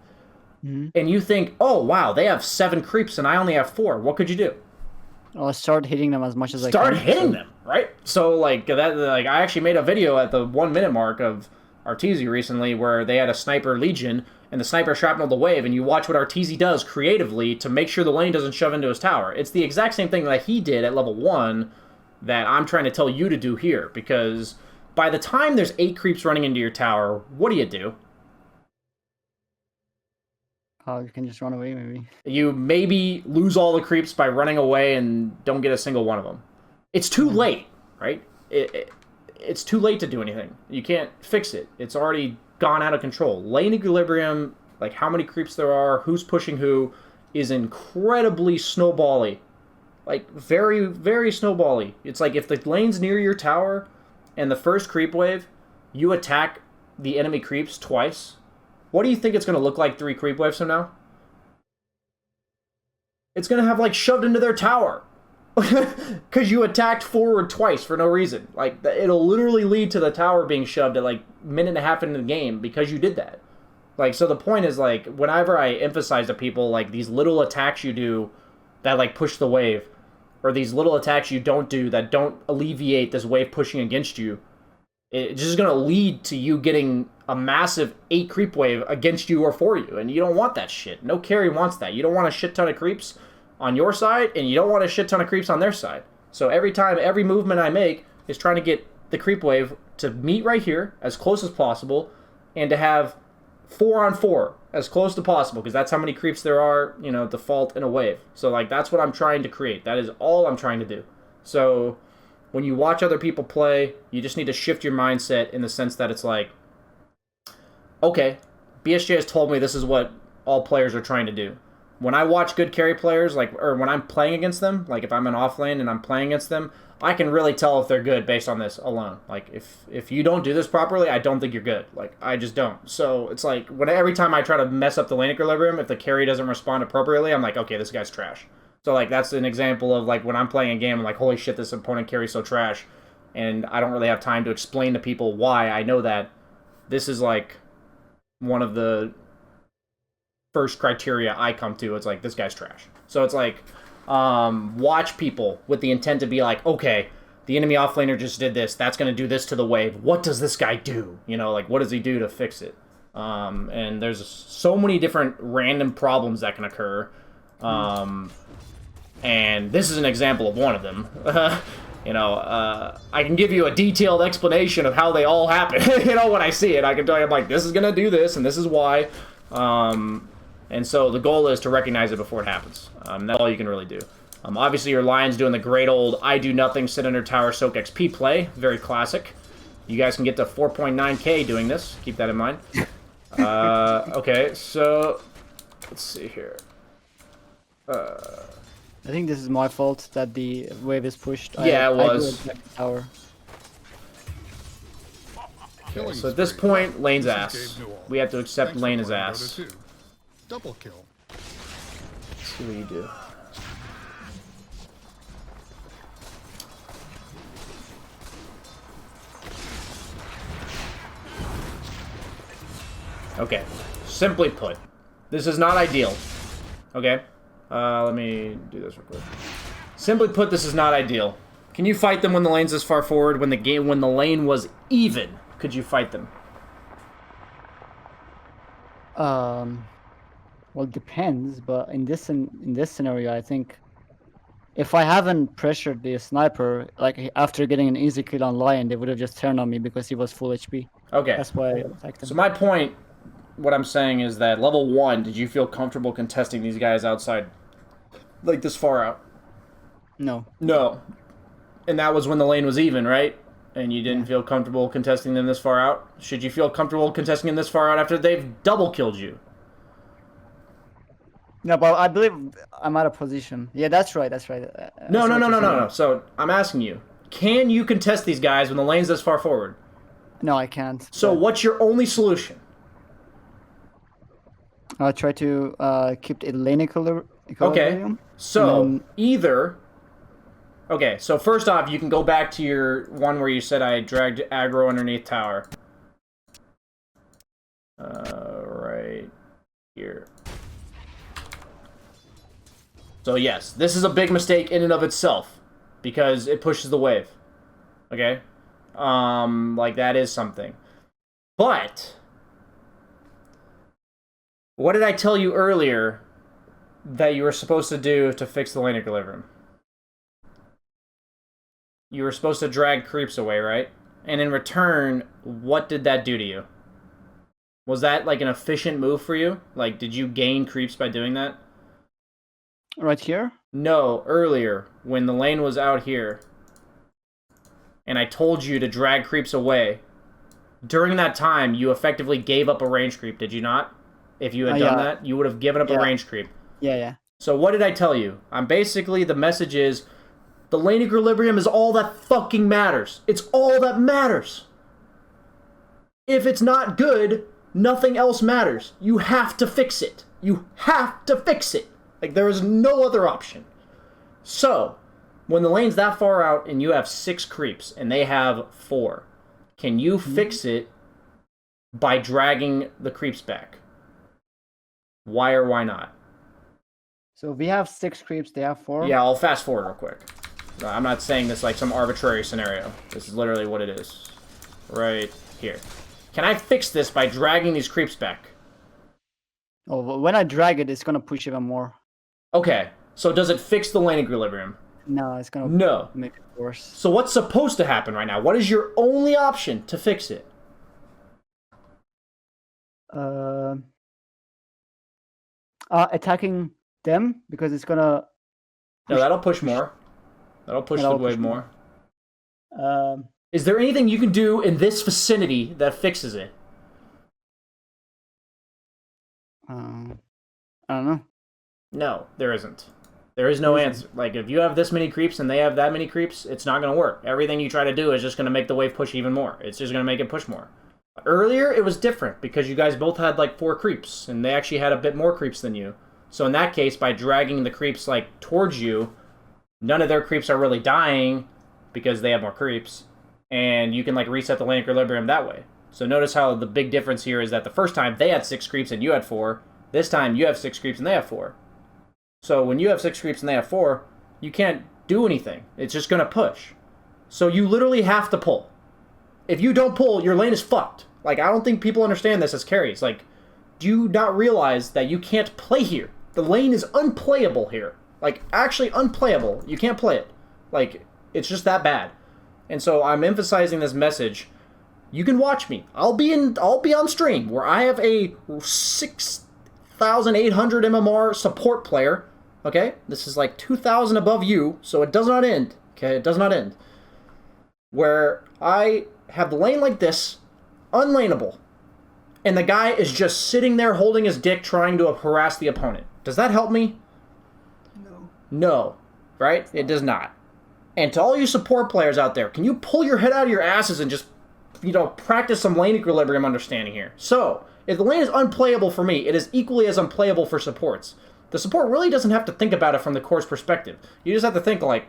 and you think, oh, wow, they have 7 creeps and I only have 4, what could you do? I'll start hitting them as much as I can. Start hitting them, right? So, like, I actually made a video at the 1 minute mark of Arteezy recently where they had a sniper legion, and the sniper shrapneled the wave, and you watch what Arteezy does creatively to make sure the lane doesn't shove into his tower. It's the exact same thing that he did at level 1 that I'm trying to tell you to do here, because by the time there's 8 creeps running into your tower, what do? Oh, you can just run away, maybe. You maybe lose all the creeps by running away and don't get a single one of them. It's too late, right? It's too late to do anything. You can't fix it. It's already gone out of control. Lane equilibrium, like how many creeps there are, who's pushing who, is incredibly snowbally. Like, very, very snowbally. It's like if the lane's near your tower and the first creep wave, you attack the enemy creeps twice, what do you think it's going to look like 3 creep waves from now? It's going to have, like, shoved into their tower. Because you attacked forward twice for no reason. Like, it'll literally lead to the tower being shoved at, like, minute and a half into the game because you did that. Like, so the point is, like, whenever I emphasize to people, like, these little attacks you do that, like, push the wave, or these little attacks you don't do that don't alleviate this wave pushing against you, it's just going to lead to you getting a massive 8 creep wave against you or for you, and you don't want that shit. No carry wants that. You don't want a shit ton of creeps on your side, and you don't want a shit ton of creeps on their side. So every movement I make is trying to get the creep wave to meet right here as close as possible, and to have 4 on 4 as close to possible, because that's how many creeps there are, default in a wave. So, like, that's what I'm trying to create. That is all I'm trying to do. So when you watch other people play, you just need to shift your mindset in the sense that it's like, okay, BSJ has told me this is what all players are trying to do. When I watch good carry players, or when I'm playing against them, like if I'm in offlane and I'm playing against them, I can really tell if they're good based on this alone. Like, if you don't do this properly, I don't think you're good. Like, I just don't. So it's like, every time I try to mess up the lane equilibrium, if the carry doesn't respond appropriately, I'm like, okay, this guy's trash. So, like, that's an example of, like, when I'm playing a game, I'm like, holy shit, this opponent carry's so trash. And I don't really have time to explain to people why I know that. This is, like, one of the first criteria I come to. It's like, this guy's trash. So it's like, watch people with the intent to be like, okay, the enemy offlaner just did this. That's going to do this to the wave. What does this guy do? Like, what does he do to fix it? And there's so many different random problems that can occur. And this is an example of one of them. I can give you a detailed explanation of how they all happen. When I see it, I can tell you, I'm like, this is going to do this, and this is why. And so the goal is to recognize it before it happens. That's all you can really do. Obviously, your Lion's doing the great old I do nothing, sit under tower, soak XP play. Very classic. You guys can get to 4.9k doing this. Keep that in mind. Okay, so let's see here. I think this is my fault that the wave is pushed. Yeah, it was. I do attack the tower. Okay, so at this point, lane's ass. We have to accept lane is ass. Double kill. Let's see what you do. Okay, simply put, this is not ideal. Okay, let me do this real quick. Simply put, this is not ideal. Can you fight them when the lane's this far forward? When the lane was even, could you fight them? Well, it depends, but in this scenario, I think if I haven't pressured the sniper, like after getting an easy kill on Lion, they would have just turned on me because he was full HP. Okay. That's why I attacked him. So my point, what I'm saying is that level 1, did you feel comfortable contesting these guys outside, like this far out? No. No. And that was when the lane was even, right? And you didn't feel comfortable contesting them this far out? Should you feel comfortable contesting them this far out after they've double killed you? No, but I believe I'm out of position. Yeah, that's right. That's right. No. So I'm asking you, can you contest these guys when the lane's this far forward? No, I can't. So what's your only solution? I'll try to keep the lane equilibrium. Okay. So then... either. Okay, so first off, you can go back to your one where you said I dragged aggro underneath tower. Right here. So yes, this is a big mistake in and of itself because it pushes the wave. Okay? Like that is something. But what did I tell you earlier that you were supposed to do to fix the lane equilibrium? You were supposed to drag creeps away, right? And in return, what did that do to you? Was that like an efficient move for you? Like, did you gain creeps by doing that? Right here? No, earlier, when the lane was out here, and I told you to drag creeps away. During that time, you effectively gave up a range creep, did you not? If you had done that, you would have given up a range creep. Yeah. So what did I tell you? Basically, the message is, the lane equilibrium is all that fucking matters. It's all that matters. If it's not good, nothing else matters. You have to fix it. You have to fix it. Like, there is no other option. So, when the lane's that far out and you have 6 creeps and they have 4, can you fix it by dragging the creeps back? Why or why not? So we have 6 creeps, they have 4? Yeah, I'll fast forward real quick. I'm not saying this like some arbitrary scenario. This is literally what it is. Right here. Can I fix this by dragging these creeps back? Oh, well, when I drag it, it's going to push even more. Okay, so does it fix the lane equilibrium? No, it's going to make it worse. So what's supposed to happen right now? What is your only option to fix it? Attacking them, because it's going to... No, that'll push more. That'll push the wave more. Is there anything you can do in this vicinity that fixes it? I don't know. No, there isn't. There is no answer. Like, if you have this many creeps and they have that many creeps, it's not going to work. Everything you try to do is just going to make the wave push even more. It's just going to make it push more. Earlier, it was different because you guys both had, like, 4 creeps, and they actually had a bit more creeps than you. So in that case, by dragging the creeps, like, towards you, none of their creeps are really dying because they have more creeps, and you can, like, reset the lane equilibrium that way. So notice how the big difference here is that the first time they had 6 creeps and you had 4. This time you have 6 creeps and they have 4. So when you have 6 creeps and they have 4, you can't do anything. It's just going to push. So you literally have to pull. If you don't pull, your lane is fucked. Like, I don't think people understand this as carries. Like, do you not realize that you can't play here? The lane is unplayable here. Like, actually unplayable. You can't play it. Like, it's just that bad. And so I'm emphasizing this message. You can watch me. I'll be on stream where I have a 6,800 MMR support player. Okay? This is like 2,000 above you, so it does not end. Okay? It does not end. Where I have the lane like this, unlaneable, and the guy is just sitting there holding his dick trying to harass the opponent. Does that help me? No. No, right? It does not. And to all you support players out there, can you pull your head out of your asses and just, practice some lane equilibrium understanding here? So, if the lane is unplayable for me, it is equally as unplayable for supports. The support really doesn't have to think about it from the core's perspective. You just have to think like,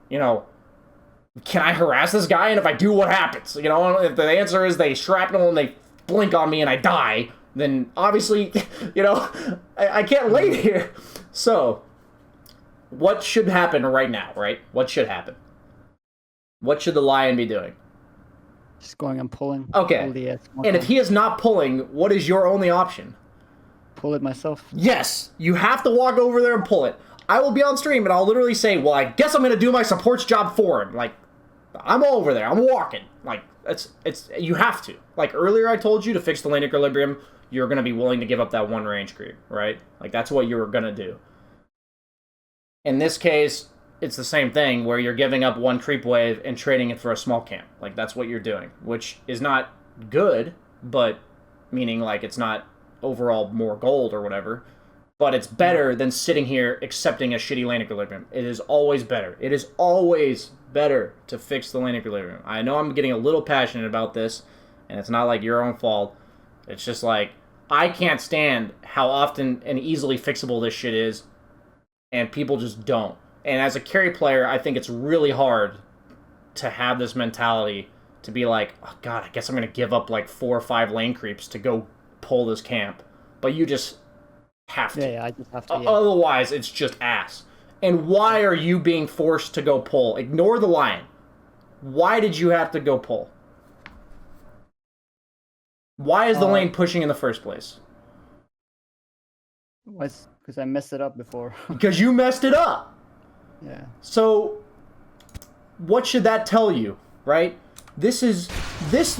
can I harass this guy? And if I do, what happens? If the answer is they shrapnel and they blink on me and I die, then obviously, I can't lane here. So, what should happen right now, right? What should happen? What should the lion be doing? Just going and pulling. Okay. And if he is not pulling, what is your only option? Pull it myself. Yes. You have to walk over there and pull it. I will be on stream and I'll literally say, well, I guess I'm going to do my support's job for him. Like, I'm over there. I'm walking. Like, you have to. Like, earlier I told you to fix the lane equilibrium, you're going to be willing to give up that one range creep, right? Like, that's what you're going to do. In this case, it's the same thing where you're giving up one creep wave and trading it for a small camp. Like, that's what you're doing, which is not good, but meaning, like, it's not overall more gold or whatever, but it's better than sitting here accepting a shitty lane equilibrium. It is always better. It is always better to fix the lane equilibrium. I know I'm getting a little passionate about this, and it's not like your own fault. It's just like, I can't stand how often and easily fixable this shit is, and people just don't. And as a carry player, I think it's really hard to have this mentality to be like, oh god, I guess I'm going to give up like 4 or 5 lane creeps to go pull this camp. But you just have to. Yeah, I just have to. Yeah. Otherwise, it's just ass. And why are you being forced to go pull? Ignore the lion. Why did you have to go pull? Why is the lane pushing in the first place? Because I messed it up before. Because you messed it up. Yeah. So, what should that tell you, right? This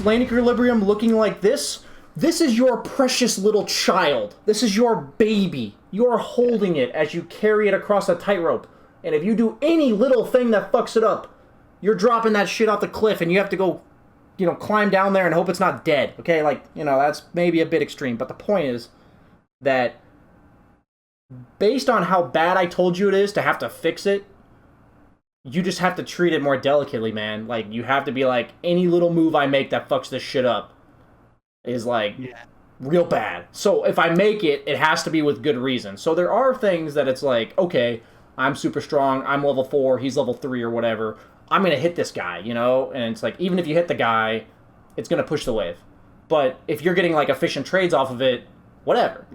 lane equilibrium looking like this. This is your precious little child. This is your baby. You're holding it as you carry it across a tightrope. And if you do any little thing that fucks it up, you're dropping that shit off the cliff and you have to go, climb down there and hope it's not dead. Okay, that's maybe a bit extreme. But the point is that based on how bad I told you it is to have to fix it, you just have to treat it more delicately, man. Like, you have to be like, any little move I make that fucks this shit up is real bad. So if I make it, it has to be with good reason. So there are things that it's like, okay, I'm super strong, I'm level 4, he's level 3 or whatever, I'm going to hit this guy, and it's like, even if you hit the guy, it's going to push the wave. But if you're getting efficient trades off of it, whatever,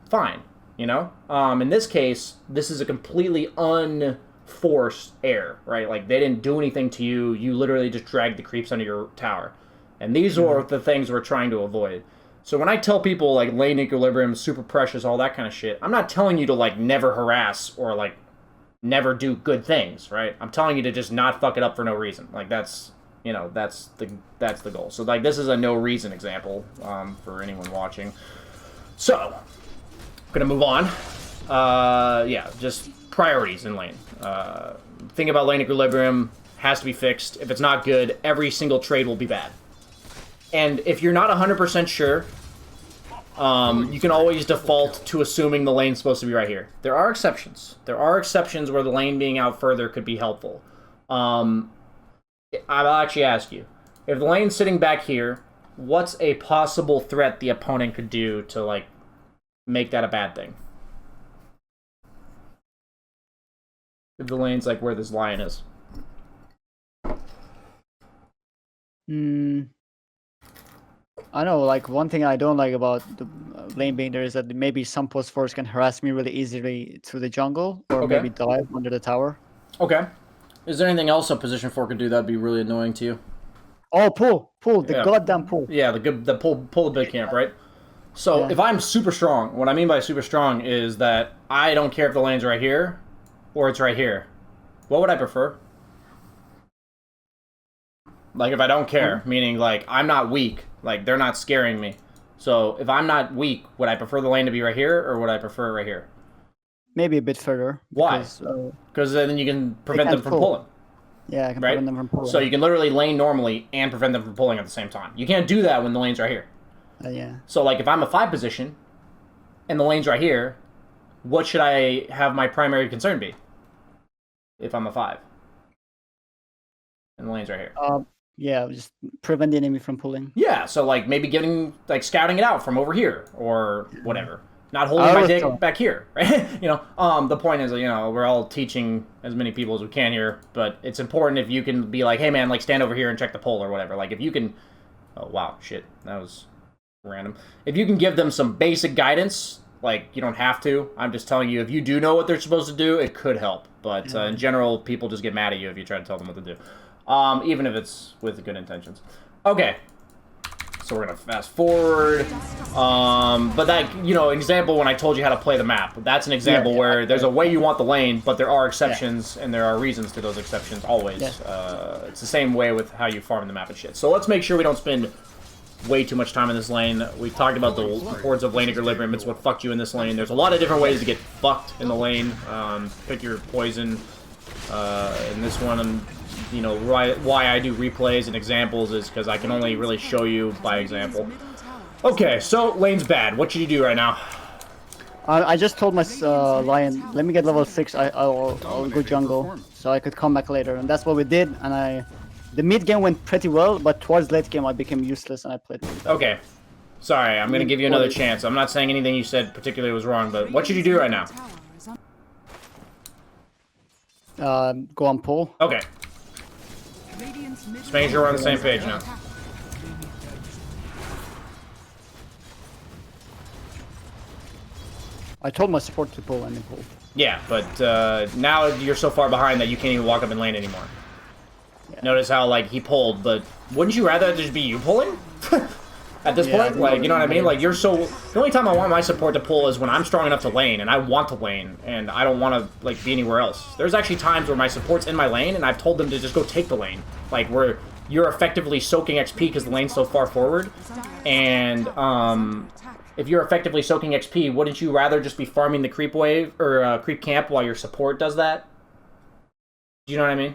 fine, in this case, this is a completely unforced error, right? They didn't do anything to you, you literally just dragged the creeps under your tower. And these are the things we're trying to avoid. So when I tell people, lane equilibrium, super precious, all that kind of shit, I'm not telling you to, never harass or, never do good things, right? I'm telling you to just not fuck it up for no reason. That's the goal. So, this is a no reason example for anyone watching. So, I'm going to move on. Just priorities in lane. Think about lane equilibrium, has to be fixed. If it's not good, every single trade will be bad. And if you're not 100% sure, you can always default to assuming the lane's supposed to be right here. There are exceptions. There are exceptions where the lane being out further could be helpful. I'll actually ask you, if the lane's sitting back here, what's a possible threat the opponent could do to, make that a bad thing? If the lane's, where this lion is. I know, one thing I don't like about the lane being there is that maybe some post force can harass me really easily through the jungle, or maybe dive under the tower. Okay. Is there anything else a position 4 could do that'd be really annoying to you? Oh, pull, goddamn pull. Yeah, the pull the big camp, right? So if I'm super strong, what I mean by super strong is that I don't care if the lane's right here or it's right here. What would I prefer? If I don't care, meaning I'm not weak, they're not scaring me. So if I'm not weak, would I prefer the lane to be right here or would I prefer it right here? Maybe a bit further. Why? Because then you can prevent them from pulling. Yeah, I can right? prevent them from pulling. So you can literally lane normally and prevent them from pulling at the same time. You can't do that when the lane's right here. Yeah. So like if I'm a 5 position and the lane's right here, what should I have my primary concern be? If I'm a 5 and the lane's right here. Yeah, just prevent the enemy from pulling. Yeah, so like maybe scouting it out from over here or whatever. Not holding my dick back here, right? The point is, we're all teaching as many people as we can here, but it's important if you can be like, hey man, like stand over here and check the pull or whatever. Like if you can, oh wow, shit, that was random. If you can give them some basic guidance, like you don't have to. I'm just telling you, if you do know what they're supposed to do, it could help. But in general, people just get mad at you if you try to tell them what to do, even if it's with good intentions. Okay. So we're going to fast forward. But that, example when I told you how to play the map, that's an example where there's a way you want the lane, but there are exceptions, and there are reasons to those exceptions always. It's the same way with how you farm the map and shit. So let's make sure we don't spend way too much time in this lane. We've talked about the importance of lane equilibrium. It's what fucked you in this lane. There's a lot of different ways to get fucked in the lane. Pick your poison. In this one, why I do replays and examples is because I can only really show you by example. Okay, so lane's bad. What should you do right now? I just told my Lion, let me get level 6, I'll go jungle, so I could come back later, and that's what we did, and the mid game went pretty well, but towards late game I became useless and I played really bad. Okay. Sorry, I'm going to give you another chance. I'm not saying anything you said particularly was wrong, but what should you do right now? Go on pull. Okay. Just making sure we're on the same page now. I told my support to pull and they pulled. Yeah, but now you're so far behind that you can't even walk up in lane anymore. Yeah. Notice how, like, he pulled, but wouldn't you rather just be you pulling? At this point? Like, you know what I mean? Like, you're so... The only time I want my support to pull is when I'm strong enough to lane, and I want to lane, and I don't want to, like, be anywhere else. There's actually times where my support's in my lane, and I've told them to just go take the lane. Like, where you're effectively soaking XP because the lane's so far forward, and, if you're effectively soaking XP, wouldn't you rather just be farming the creep wave, or creep camp while your support does that? Do you know what I mean?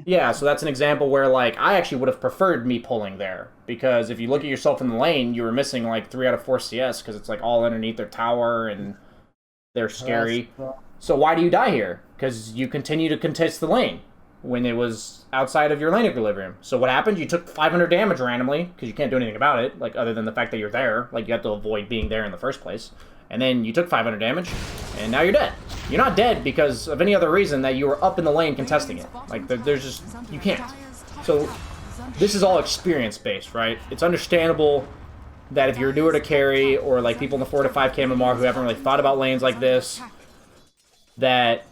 Yeah, so that's an example where, like, I actually would have preferred me pulling there. Because if you look at yourself in the lane, you were missing, like, 3 out of 4 CS, because it's, like, all underneath their tower, and they're scary. So why do you die here? Because you continue to contest the lane when it was outside of your lane equilibrium. So what happened? You took 500 damage randomly, because you can't do anything about it, like, other than the fact that you're there. Like, you have to avoid being there in the first place. And then you took 500 damage, and now you're dead. You're not dead because of any other reason that you were up in the lane contesting it. Like, there's just... You can't. So, this is all experience-based, right? It's understandable that if you're newer to carry, or, like, people in the 4 to 5 KMMR who haven't really thought about lanes like this, that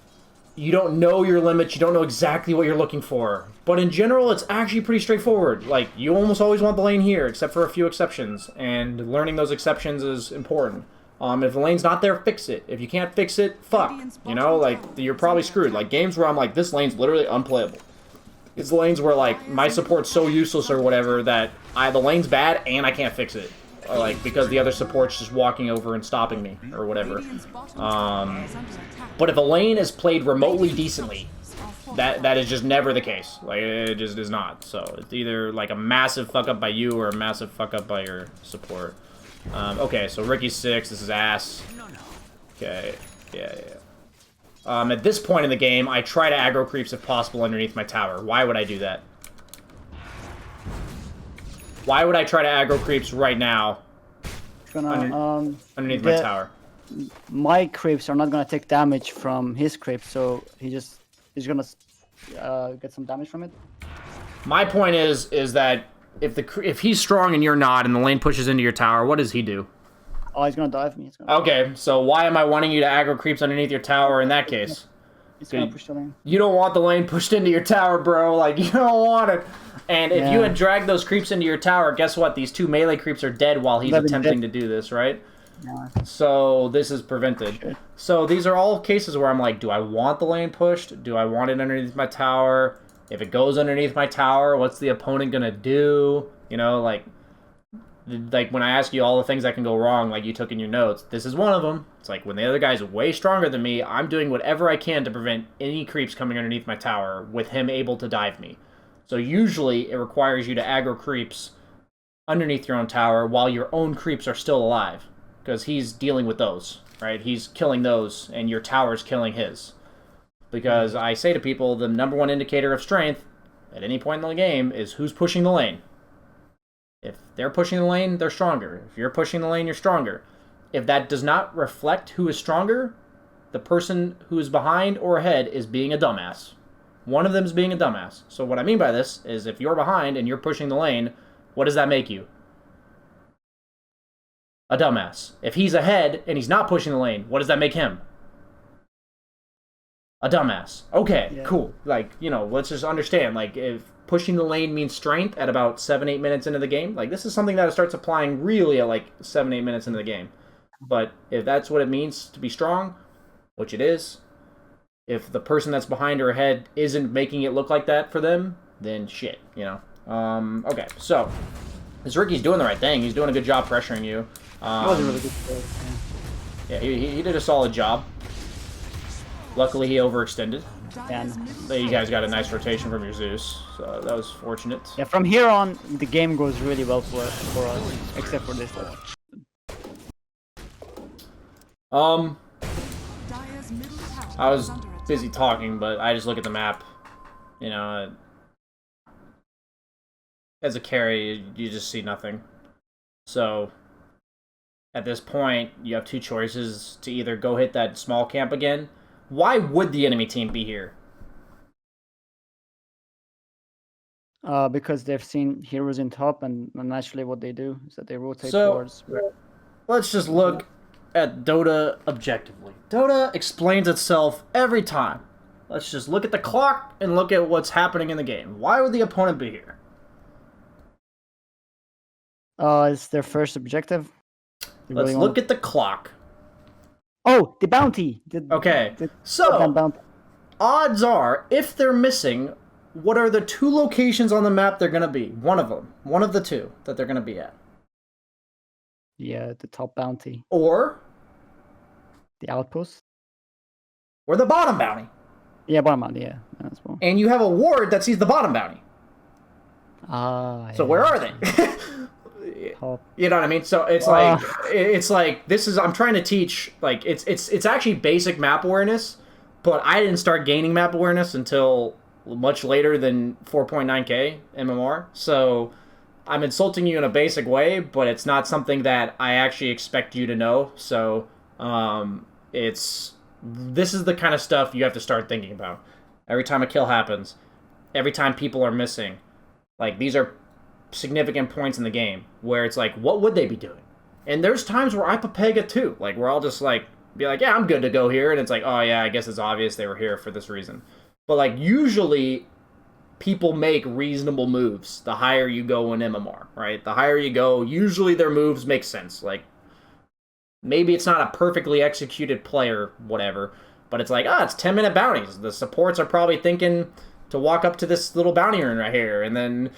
you don't know your limits, you don't know exactly what you're looking for. But in general, it's actually pretty straightforward. Like, you almost always want the lane here, except for a few exceptions. And learning those exceptions is important. If the lane's not there, fix it. If you can't fix it, fuck. You know, like, you're probably screwed. Like, games where I'm like, this lane's literally unplayable. It's lanes where, like, my support's so useless or whatever that the lane's bad and I can't fix it. Or, like, because the other support's just walking over and stopping me or whatever. But if a lane is played remotely decently, that is just never the case. Like, it just is not. So, it's either, like, a massive fuck-up by you or a massive fuck-up by your support. Okay, so Ricky's 6, this is ass. Okay, yeah. At this point in the game, I try to aggro creeps if possible underneath my tower. Why would I do that? Why would I try to aggro creeps right now underneath my tower? My creeps are not gonna take damage from his creeps, so he's gonna get some damage from it. My point is that if he's strong and you're not, and the lane pushes into your tower, what does he do? Oh, he's gonna dive me. Okay, so why am I wanting you to aggro creeps underneath your tower in that case? He's gonna push the lane. You don't want the lane pushed into your tower, bro. Like, you don't want it. And if you had dragged those creeps into your tower, guess what? These 2 melee creeps are dead while he's attempting to do this, right? Yeah. So this is prevented. Sure. So these are all cases where I'm like, do I want the lane pushed? Do I want it underneath my tower? If it goes underneath my tower, what's the opponent gonna do? You know, like, like when I ask you all the things that can go wrong, like you took in your notes, this is one of them. It's like when the other guy's way stronger than me, I'm doing whatever I can to prevent any creeps coming underneath my tower with him able to dive me. So usually it requires you to aggro creeps underneath your own tower while your own creeps are still alive, because he's dealing with those, right? He's killing those, and your tower's killing his. Because I say to people, the number one indicator of strength at any point in the game is who's pushing the lane. If they're pushing the lane, they're stronger. If you're pushing the lane, you're stronger. If that does not reflect who is stronger, the person who is behind or ahead is being a dumbass. One of them is being a dumbass. So what I mean by this is if you're behind and you're pushing the lane, what does that make you? A dumbass. If he's ahead and he's not pushing the lane, what does that make him? A dumbass. Okay, yeah. Cool. Like, you know, let's just understand. Like, if pushing the lane means strength at about 7-8 minutes into the game, like, this is something that starts applying really at, like, 7-8 minutes into the game. But if that's what it means to be strong, which it is, if the person that's behind or ahead isn't making it look like that for them, then shit, you know? Okay, so, this Ricky's doing the right thing. He's doing a good job pressuring you. That was a really good play, yeah, he did a solid job. Luckily, he overextended. Yeah. You guys got a nice rotation from your Zeus, so that was fortunate. Yeah, from here on, the game goes really well for us, except for this one. I was busy talking, but I just look at the map. You know, as a carry, you just see nothing. So, at this point, you have two choices to either go hit that small camp again. Why would the enemy team be here? Because they've seen heroes in top, and naturally what they do is that they rotate towards... Let's just look at Dota objectively. Dota explains itself every time. Let's just look at the clock and look at what's happening in the game. Why would the opponent be here? It's their first objective. Let's look at the clock. Oh, the bounty. Okay, so odds are, if they're missing, what are the two locations on the map they're going to be? One of them. One of the two that they're going to be at. Yeah, the top bounty. Or the outpost. Or the bottom bounty. Yeah, bottom bounty, yeah. That's well. And you have a ward that sees the bottom bounty. So where are they? You know what I mean? So it's like this is, I'm trying to teach, like it's actually basic map awareness, but I didn't start gaining map awareness until much later than 4.9k MMR. So I'm insulting you in a basic way, but it's not something that I actually expect you to know. So this is the kind of stuff you have to start thinking about. Every time a kill happens, every time people are missing, like these are significant points in the game where it's like, what would they be doing? And there's times where I Papega too, like where I'll just like be like, yeah, I'm good to go here, and it's like, oh yeah, I guess it's obvious they were here for this reason. But like usually people make reasonable moves the higher you go in MMR, right? The higher you go, usually their moves make sense. Like maybe it's not a perfectly executed play or whatever, but it's like, it's 10-minute bounties. The supports are probably thinking to walk up to this little bounty rune right here, and then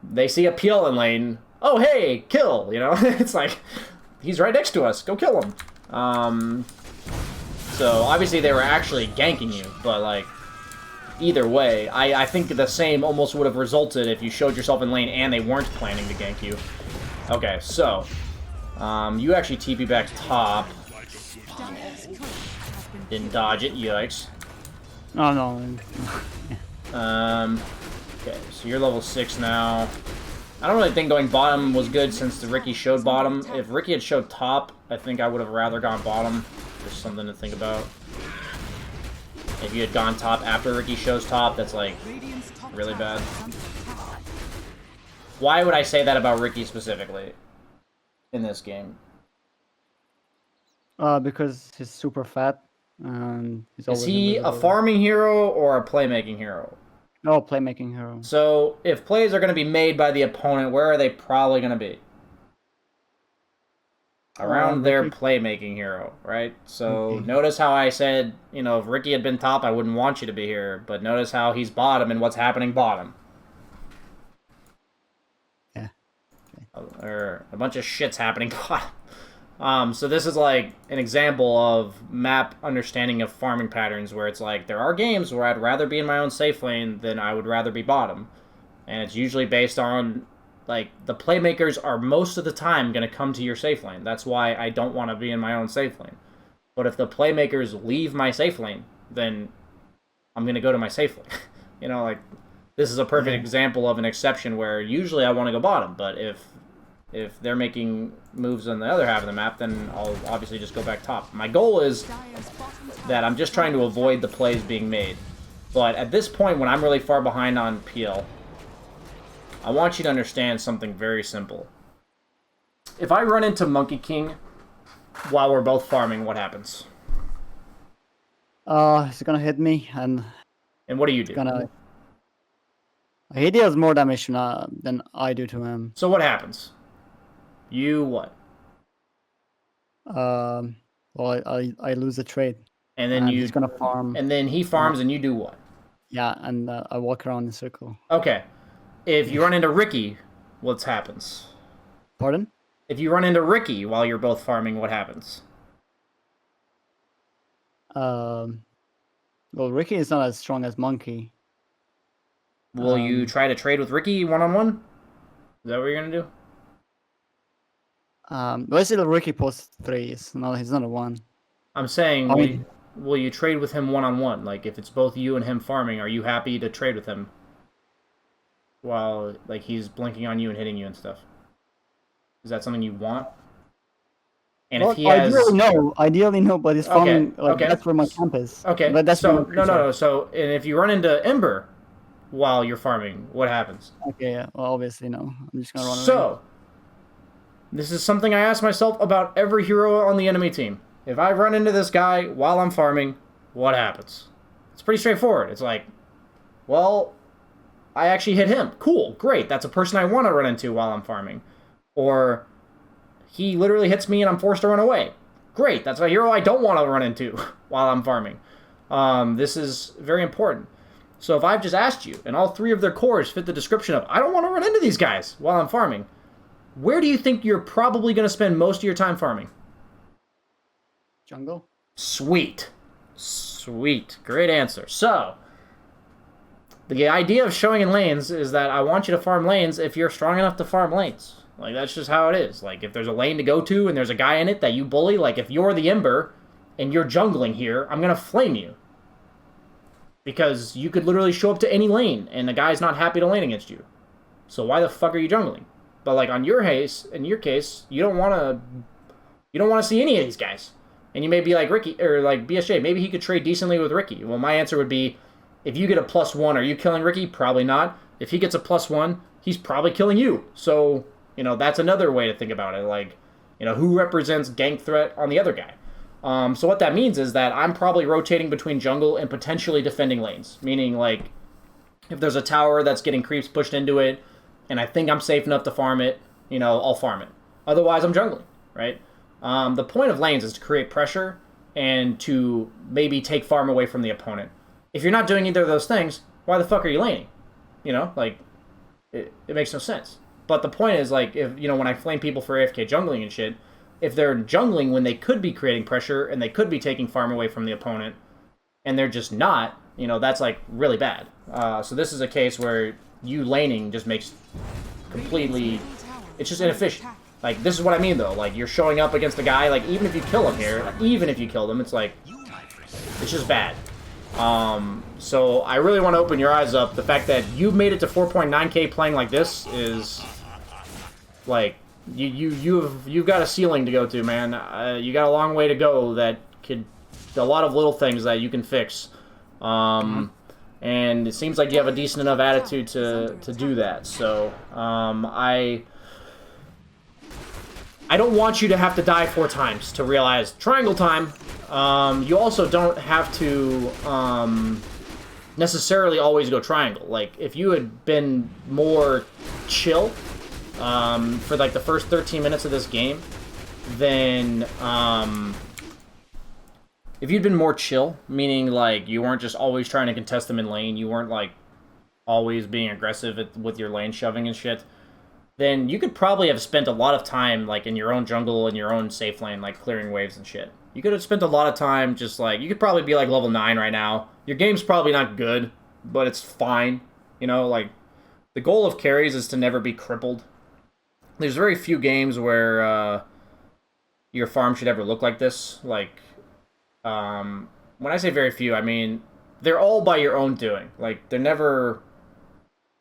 they see a PL in lane. Oh, hey, kill, you know? It's like, he's right next to us. Go kill him. So, obviously they were actually ganking you, but, like, either way, I think the same almost would have resulted if you showed yourself in lane and they weren't planning to gank you. Okay, so, you actually TP back top. Didn't dodge it, yikes. Oh, no. Okay, so you're level 6 now. I don't really think going bottom was good since Ricky showed bottom. If Ricky had showed top, I think I would have rather gone bottom. Just something to think about. If you had gone top after Ricky shows top, that's like really bad. Why would I say that about Ricky specifically in this game? Because he's super fat. Is he a farming hero or a playmaking hero? No, playmaking hero. So, if plays are going to be made by the opponent, where are they probably going to be? Around their playmaking hero, right? So, notice how I said, you know, if Ricky had been top, I wouldn't want you to be here. But notice how he's bottom and what's happening bottom. Yeah. or a bunch of shit's happening. So this is like an example of map understanding of farming patterns where it's like there are games where I'd rather be in my own safe lane than I would rather be bottom. And it's usually based on, like, the playmakers are most of the time going to come to your safe lane. That's why I don't want to be in my own safe lane. But if the playmakers leave my safe lane, then I'm going to go to my safe lane. You know, like, this is a perfect example of an exception where usually I want to go bottom, but if they're making moves on the other half of the map, then I'll obviously just go back top. My goal is that I'm just trying to avoid the plays being made. But at this point, when I'm really far behind on PL, I want you to understand something very simple. If I run into Monkey King while we're both farming, what happens? He's gonna hit me, and what do you do? He deals more damage than I do to him. So what happens? You what? Well, I lose the trade. And then he's gonna farm. And then he farms, and you do what? Yeah, and I walk around in a circle. Okay. If you run into Ricky, what happens? Pardon? If you run into Ricky while you're both farming, what happens? Well, Ricky is not as strong as Monkey. Will you try to trade with Ricky one-on-one? Is that what you're gonna do? Well, still Ricky post 3. No, he's not a 1. I'm saying, will you trade with him one-on-one? Like, if it's both you and him farming, are you happy to trade with him? While, like, he's blinking on you and hitting you and stuff. Is that something you want? And well, if he has... Ideally no, but he's farming, that's where my camp is. Okay, but that's no. So, and if you run into Ember while you're farming, what happens? Okay, yeah. Well, obviously no. I'm just gonna run away. So, this is something I ask myself about every hero on the enemy team. If I run into this guy while I'm farming, what happens? It's pretty straightforward. It's like, well, I actually hit him. Cool, great. That's a person I want to run into while I'm farming. Or he literally hits me and I'm forced to run away. Great, that's a hero I don't want to run into while I'm farming. This is very important. So if I've just asked you, and all 3 of their cores fit the description of, I don't want to run into these guys while I'm farming, where do you think you're probably going to spend most of your time farming? Jungle. Sweet. Great answer. So, the idea of showing in lanes is that I want you to farm lanes if you're strong enough to farm lanes. Like, that's just how it is. Like, if there's a lane to go to and there's a guy in it that you bully, like, if you're the Ember and you're jungling here, I'm going to flame you. Because you could literally show up to any lane and the guy's not happy to lane against you. So why the fuck are you jungling? But, like, in your case, you don't want to see any of these guys. And you may be like Ricky, or like BSJ, maybe he could trade decently with Ricky. Well, my answer would be, if you get a +1, are you killing Ricky? Probably not. If he gets a +1, he's probably killing you. So, you know, that's another way to think about it. Like, you know, who represents gank threat on the other guy? So what that means is that I'm probably rotating between jungle and potentially defending lanes. Meaning, like, if there's a tower that's getting creeps pushed into it, and I think I'm safe enough to farm it, you know, I'll farm it. Otherwise, I'm jungling, right? The point of lanes is to create pressure and to maybe take farm away from the opponent. If you're not doing either of those things, why the fuck are you laning? You know, like, it makes no sense. But the point is, like, if, you know, when I flame people for AFK jungling and shit, if they're jungling when they could be creating pressure and they could be taking farm away from the opponent, and they're just not, you know, that's, like, really bad. So this is a case where you laning just makes completely... It's just inefficient. Like, this is what I mean, though. Like, you're showing up against a guy, like, even if you kill him here, even if you kill him, it's like... It's just bad. So I really want to open your eyes up. The fact that you've made it to 4.9k playing like this is... Like, you've got a ceiling to go to, man. You got a long way to go that could... A lot of little things that you can fix. And it seems like you have a decent enough attitude to do that. So, I don't want you to have to die 4 times to realize triangle time. You also don't have to necessarily always go triangle. Like, if you had been more chill for like the first 13 minutes of this game, then if you'd been more chill, meaning like you weren't just always trying to contest them in lane, you weren't like always being aggressive with your lane shoving and shit, then you could probably have spent a lot of time, like, in your own jungle, in your own safe lane, like, clearing waves and shit. You could have spent a lot of time just, like, you could probably be, like, level 9 right now. Your game's probably not good, but it's fine. You know, like, the goal of carries is to never be crippled. There's very few games where your farm should ever look like this. Like, when I say very few, I mean, they're all by your own doing. Like, they're never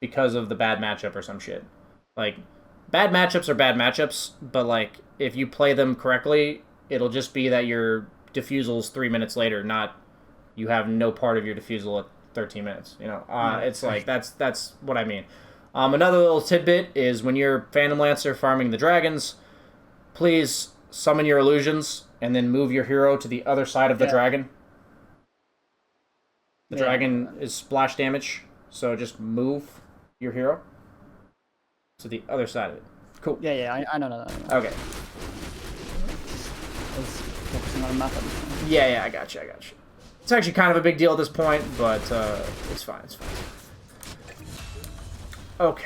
because of the bad matchup or some shit. Like, bad matchups are bad matchups, but, like, if you play them correctly, it'll just be that your diffusal's 3 minutes later, not you have no part of your diffusal at 13 minutes, you know? It's like, that's what I mean. Another little tidbit is when you're Phantom Lancer farming the dragons, please summon your illusions and then move your hero to the other side of the dragon. The dragon is splash damage, so just move your hero to the other side of it. Cool. Yeah, I know that. Okay. I was focusing on a map at this point. Yeah, I got you. It's actually kind of a big deal at this point, but it's fine. Okay.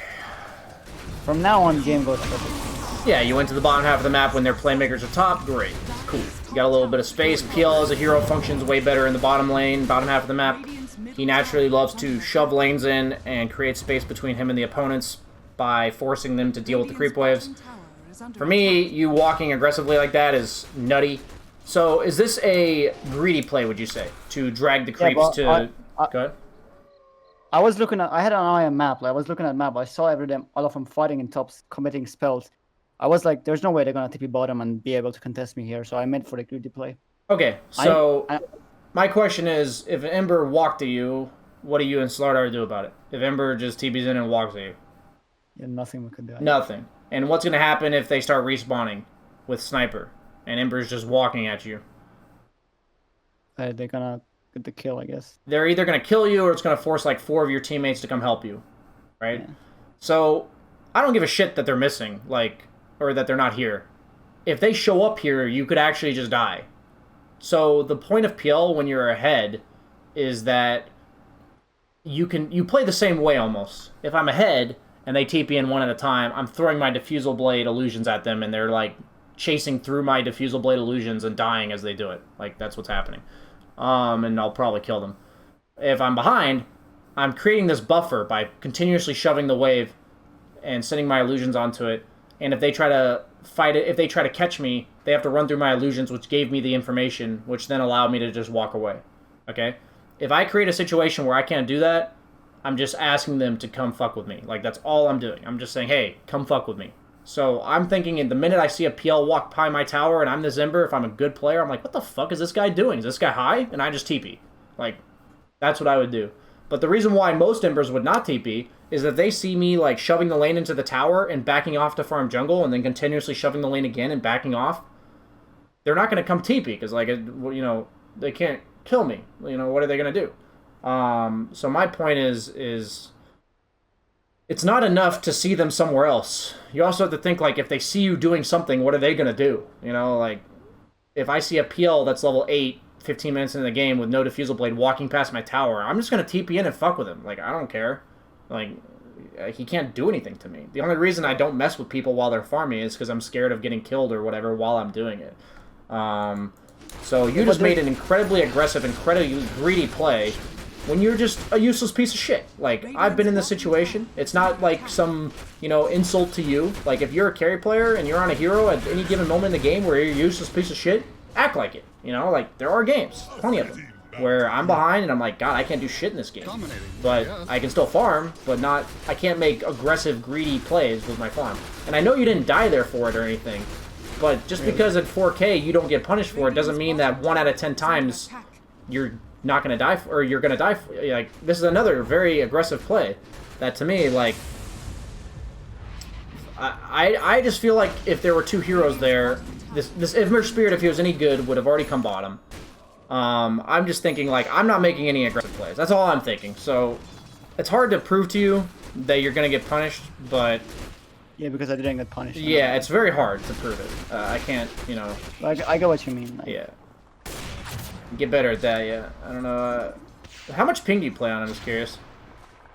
From now on, the game goes perfect. Yeah, you went to the bottom half of the map when their playmakers are top. Great. Cool. You got a little bit of space. PL as a hero functions way better in the bottom lane, bottom half of the map. He naturally loves to shove lanes in and create space between him and the opponents by forcing them to deal with the creep waves. For me, you walking aggressively like that is nutty. So, is this a greedy play, would you say? To drag the creeps to... Go ahead. I was looking at... I had an eye on map. Like, I was looking at map. I saw all of them fighting in tops, committing spells. I was like, there's no way they're going to TP bottom and be able to contest me here. So, I meant for the greedy play. Okay, so... my question is, if an Ember walked to you, what do you and Slardar do about it? If Ember just TPs in and walks at you? Yeah, nothing we could do. Nothing. And what's going to happen if they start respawning with Sniper and Ember's just walking at you? They're going to get the kill, I guess. They're either going to kill you or it's going to force like 4 of your teammates to come help you, right? Yeah. So I don't give a shit that they're missing, like, or that they're not here. If they show up here, you could actually just die. So the point of PL when you're ahead is that you play the same way almost. If I'm ahead and they TP in one at a time, I'm throwing my Diffusal Blade illusions at them and they're like chasing through my Diffusal Blade illusions and dying as they do it. Like, that's what's happening. And I'll probably kill them. If I'm behind, I'm creating this buffer by continuously shoving the wave and sending my illusions onto it. And if they try to fight it, if they try to catch me, they have to run through my illusions, which gave me the information, which then allowed me to just walk away. Okay? If I create a situation where I can't do that, I'm just asking them to come fuck with me. Like, that's all I'm doing. I'm just saying, hey, come fuck with me. So I'm thinking in the minute I see a PL walk by my tower and I'm this Ember, if I'm a good player, I'm like, what the fuck is this guy doing? Is this guy high? And I just TP. Like, that's what I would do. But the reason why most Embers would not TP is that they see me, like, shoving the lane into the tower and backing off to farm jungle and then continuously shoving the lane again and backing off. They're not going to come TP because, like, you know, they can't kill me. You know, what are they going to do? So my point is it's not enough to see them somewhere else. You also have to think, like, if they see you doing something, what are they going to do? You know, like, if I see a PL that's level 8, 15 minutes into the game with no Diffusal Blade walking past my tower, I'm just going to TP in and fuck with him. Like, I don't care. Like, he can't do anything to me. The only reason I don't mess with people while they're farming is because I'm scared of getting killed or whatever while I'm doing it. So you just made an incredibly aggressive, incredibly greedy play when you're just a useless piece of shit. Like, I've been in this situation. It's not like some, you know, insult to you. Like, if you're a carry player and you're on a hero at any given moment in the game where you're a useless piece of shit, act like it. You know, like, there are games, plenty of them, where I'm behind and I'm like, God, I can't do shit in this game. But I can still farm, but not, I can't make aggressive, greedy plays with my farm. And I know you didn't die there for it or anything, but just because at 4K you don't get punished for it doesn't mean that 1 out of 10 times you're not going to die, or you're going to die. Like, this is another very aggressive play that, to me, like, I just feel like if there were 2 heroes there, this Ember Spirit, if he was any good, would have already come bottom. I'm just thinking, like, I'm not making any aggressive plays. That's all I'm thinking. So it's hard to prove to you that you're going to get punished, but... Yeah, because I didn't get punished. Yeah, it's very hard to prove it. I can't, you know... I get what you mean. Like... Yeah. Get better at that, yeah. I don't know. How much ping do you play on? I'm just curious.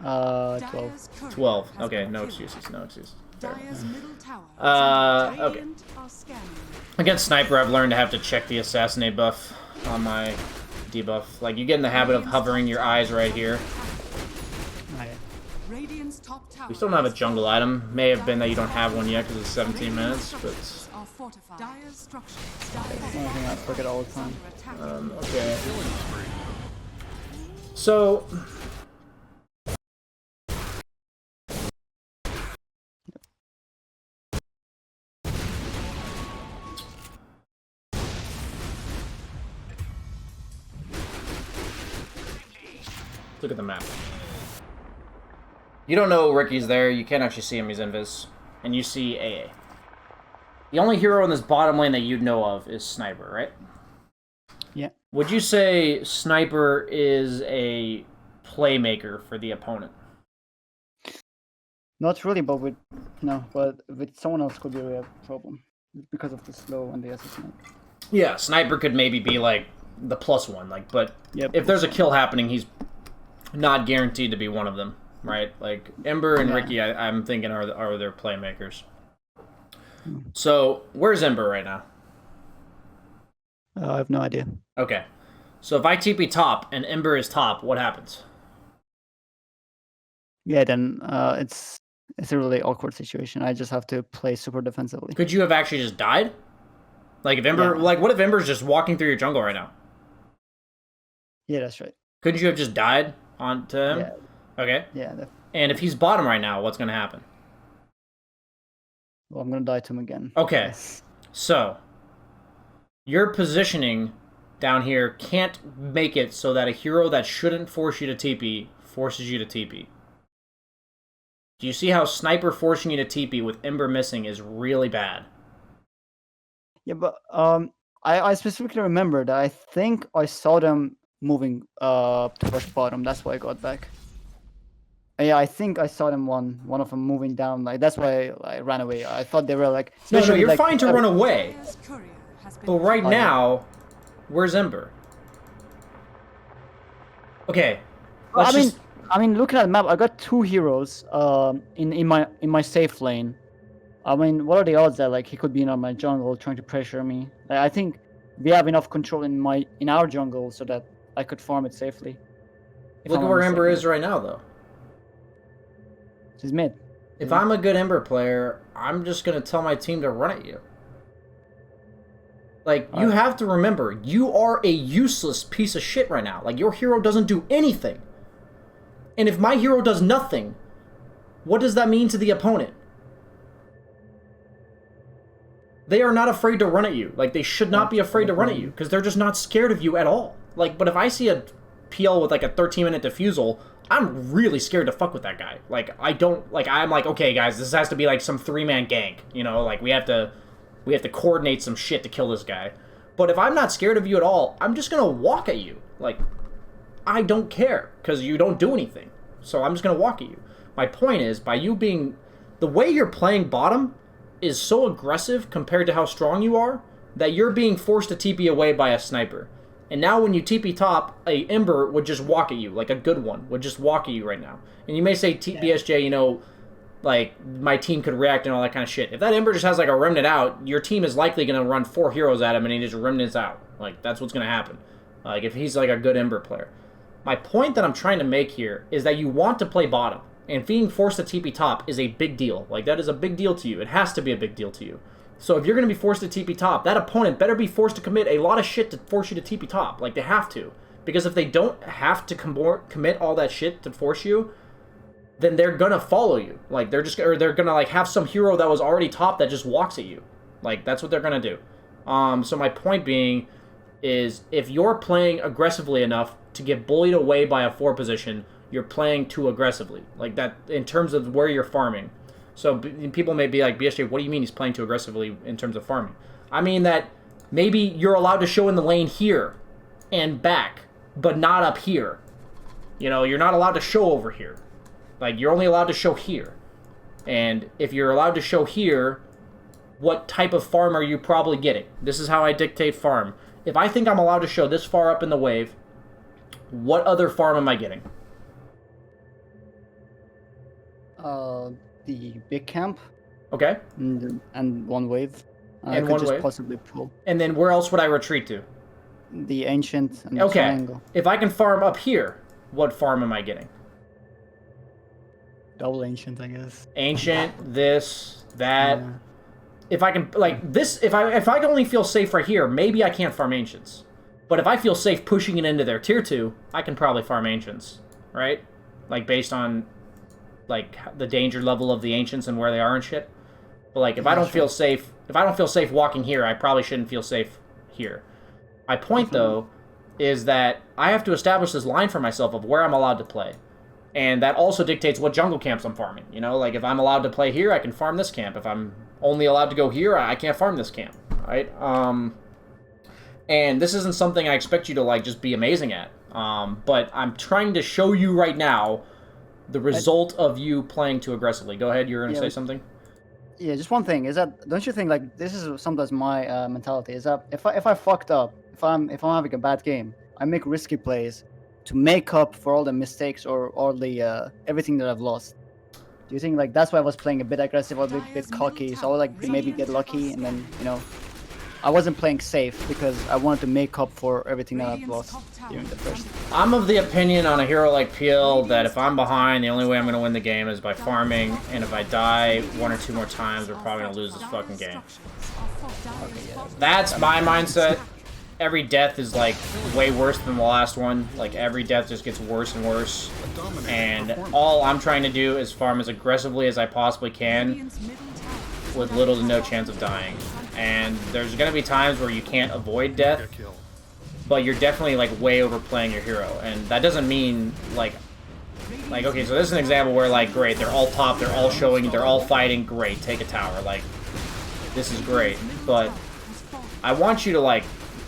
12. 12. Okay, no excuses, no excuses. Dire's middle tower. Okay. Against Sniper, I've learned to have to check the Assassinate buff on my debuff. Like, you get in the habit of hovering your eyes right here. We still don't have a jungle item. May have been that you don't have one yet because it's 17 minutes, but... That's one thing I forget all the time. Okay. So... Look at the map. You don't know Ricky's there. You can't actually see him. He's invis. And you see AA. The only hero in this bottom lane that you'd know of is Sniper, right? Yeah. Would you say Sniper is a playmaker for the opponent? Not really, but with someone else could be a problem because of the slow and the assassinate. Yeah, Sniper could maybe be like the +1, like, but Yep. if there's a kill happening, he's not guaranteed to be one of them, right? Like Ember and Ricky, I'm thinking are their playmakers. So where's Ember right now? I have no idea. Okay, so if I TP top and Ember is top, what happens? Yeah, then it's a really awkward situation. I just have to play super defensively. Could you have actually just died? Like if Ember, like what if Ember's just walking through your jungle right now? Yeah, that's right. Couldn't you have just died onto him? Yeah. Okay. Yeah. And if he's bottom right now, what's gonna happen? Well, I'm gonna die to him again. Okay. Yes. So your positioning down here can't make it so that a hero that shouldn't force you to TP forces you to TP. Do you see how Sniper forcing you to TP with Ember missing is really bad? Yeah, but I specifically remember that I think I saw them moving towards bottom. That's why I got back. Yeah, I think I saw them one of them moving down. Like that's why I ran away. I thought they were like. No, you're like, fine to run away. But right now, where's Ember? Okay. I mean, looking at the map, I got 2 heroes in my safe lane. I mean, what are the odds that like he could be in my jungle trying to pressure me? Like, I think we have enough control in our jungle so that I could farm it safely. Look at where Ember is right now, though. She's mid. If I'm a good Ember player, I'm just gonna tell my team to run at you. Like, you have to remember, you are a useless piece of shit right now. Like, your hero doesn't do anything. And if my hero does nothing, what does that mean to the opponent? They are not afraid to run at you. Like, they should not be afraid to run at you, because they're just not scared of you at all. Like, but if I see a PL with, like, a 13-minute defusal, I'm really scared to fuck with that guy. Like, I'm like, okay, guys, this has to be, like, some 3-man gang. You know, like, we have to coordinate some shit to kill this guy. But if I'm not scared of you at all, I'm just gonna walk at you. Like, I don't care, because you don't do anything. So I'm just gonna walk at you. My point is, by you being... The way you're playing bottom is so aggressive compared to how strong you are, that you're being forced to TP away by a Sniper. And now when you TP top, a Ember would just walk at you, like a good one, would just walk at you right now. And you may say, BSJ, you know, like, my team could react and all that kind of shit. If that Ember just has, like, a Remnant out, your team is likely going to run 4 heroes at him and he just Remnants out. Like, that's what's going to happen. Like, if he's, like, a good Ember player. My point that I'm trying to make here is that you want to play bottom. And being forced to TP top is a big deal. Like, that is a big deal to you. It has to be a big deal to you. So if you're going to be forced to TP top, that opponent better be forced to commit a lot of shit to force you to TP top. Like, they have to. Because if they don't have to commit all that shit to force you, then they're going to follow you. Like, they're going to, like, have some hero that was already top that just walks at you. Like, that's what they're going to do. So my point being is, if you're playing aggressively enough to get bullied away by a 4 position, you're playing too aggressively. Like, that, in terms of where you're farming. So people may be like, BSJ, what do you mean he's playing too aggressively in terms of farming? I mean that maybe you're allowed to show in the lane here and back, but not up here. You know, you're not allowed to show over here. Like, you're only allowed to show here. And if you're allowed to show here, what type of farm are you probably getting? This is how I dictate farm. If I think I'm allowed to show this far up in the wave, what other farm am I getting? The big camp. Okay. And one wave. I And could one just wave. possibly pull And then where else would I retreat to? the ancient and the Okay. triangle. If I can farm up here, what farm am I getting? Double ancient, I guess. Ancient, this, that. Yeah. If I can, like, this, if I only feel safe right here, maybe I can't farm Ancients. But if I feel safe pushing it into their tier 2, I can probably farm Ancients, right? Like, based on, like, the danger level of the Ancients and where they are and shit. But, like, if I don't feel safe, if I don't feel safe walking here, I probably shouldn't feel safe here. My point, though, is that I have to establish this line for myself of where I'm allowed to play. And that also dictates what jungle camps I'm farming. You know, like, if I'm allowed to play here, I can farm this camp. If I'm only allowed to go here, I can't farm this camp, right? And this isn't something I expect you to, like, just be amazing at. But I'm trying to show you right now the result of you playing too aggressively. Go ahead, you're going to say something? Yeah, just one thing is that, don't you think, like, this is sometimes my mentality, is that if I fucked up, if I'm having a bad game, I make risky plays to make up for all the mistakes or all the everything that I've lost. Do you think, like, that's why I was playing a bit aggressive or a bit cocky, so I would, like, maybe get lucky, and then, you know, I wasn't playing safe because I wanted to make up for everything that I've lost during the first. I'm of the opinion on a hero like Peel that if I'm behind, the only way I'm going to win the game is by farming, and if I die 1 or 2 more times, we're probably going to lose this fucking game. That's my mindset. Every death is, like, way worse than the last one. Like, every death just gets worse and worse. And all I'm trying to do is farm as aggressively as I possibly can with little to no chance of dying. And there's going to be times where you can't avoid death, but you're definitely, like, way overplaying your hero. And that doesn't mean, like, okay, so this is an example where, like, great, they're all top, they're all showing, they're all fighting, great, take a tower. Like, this is great. But I want you to, like,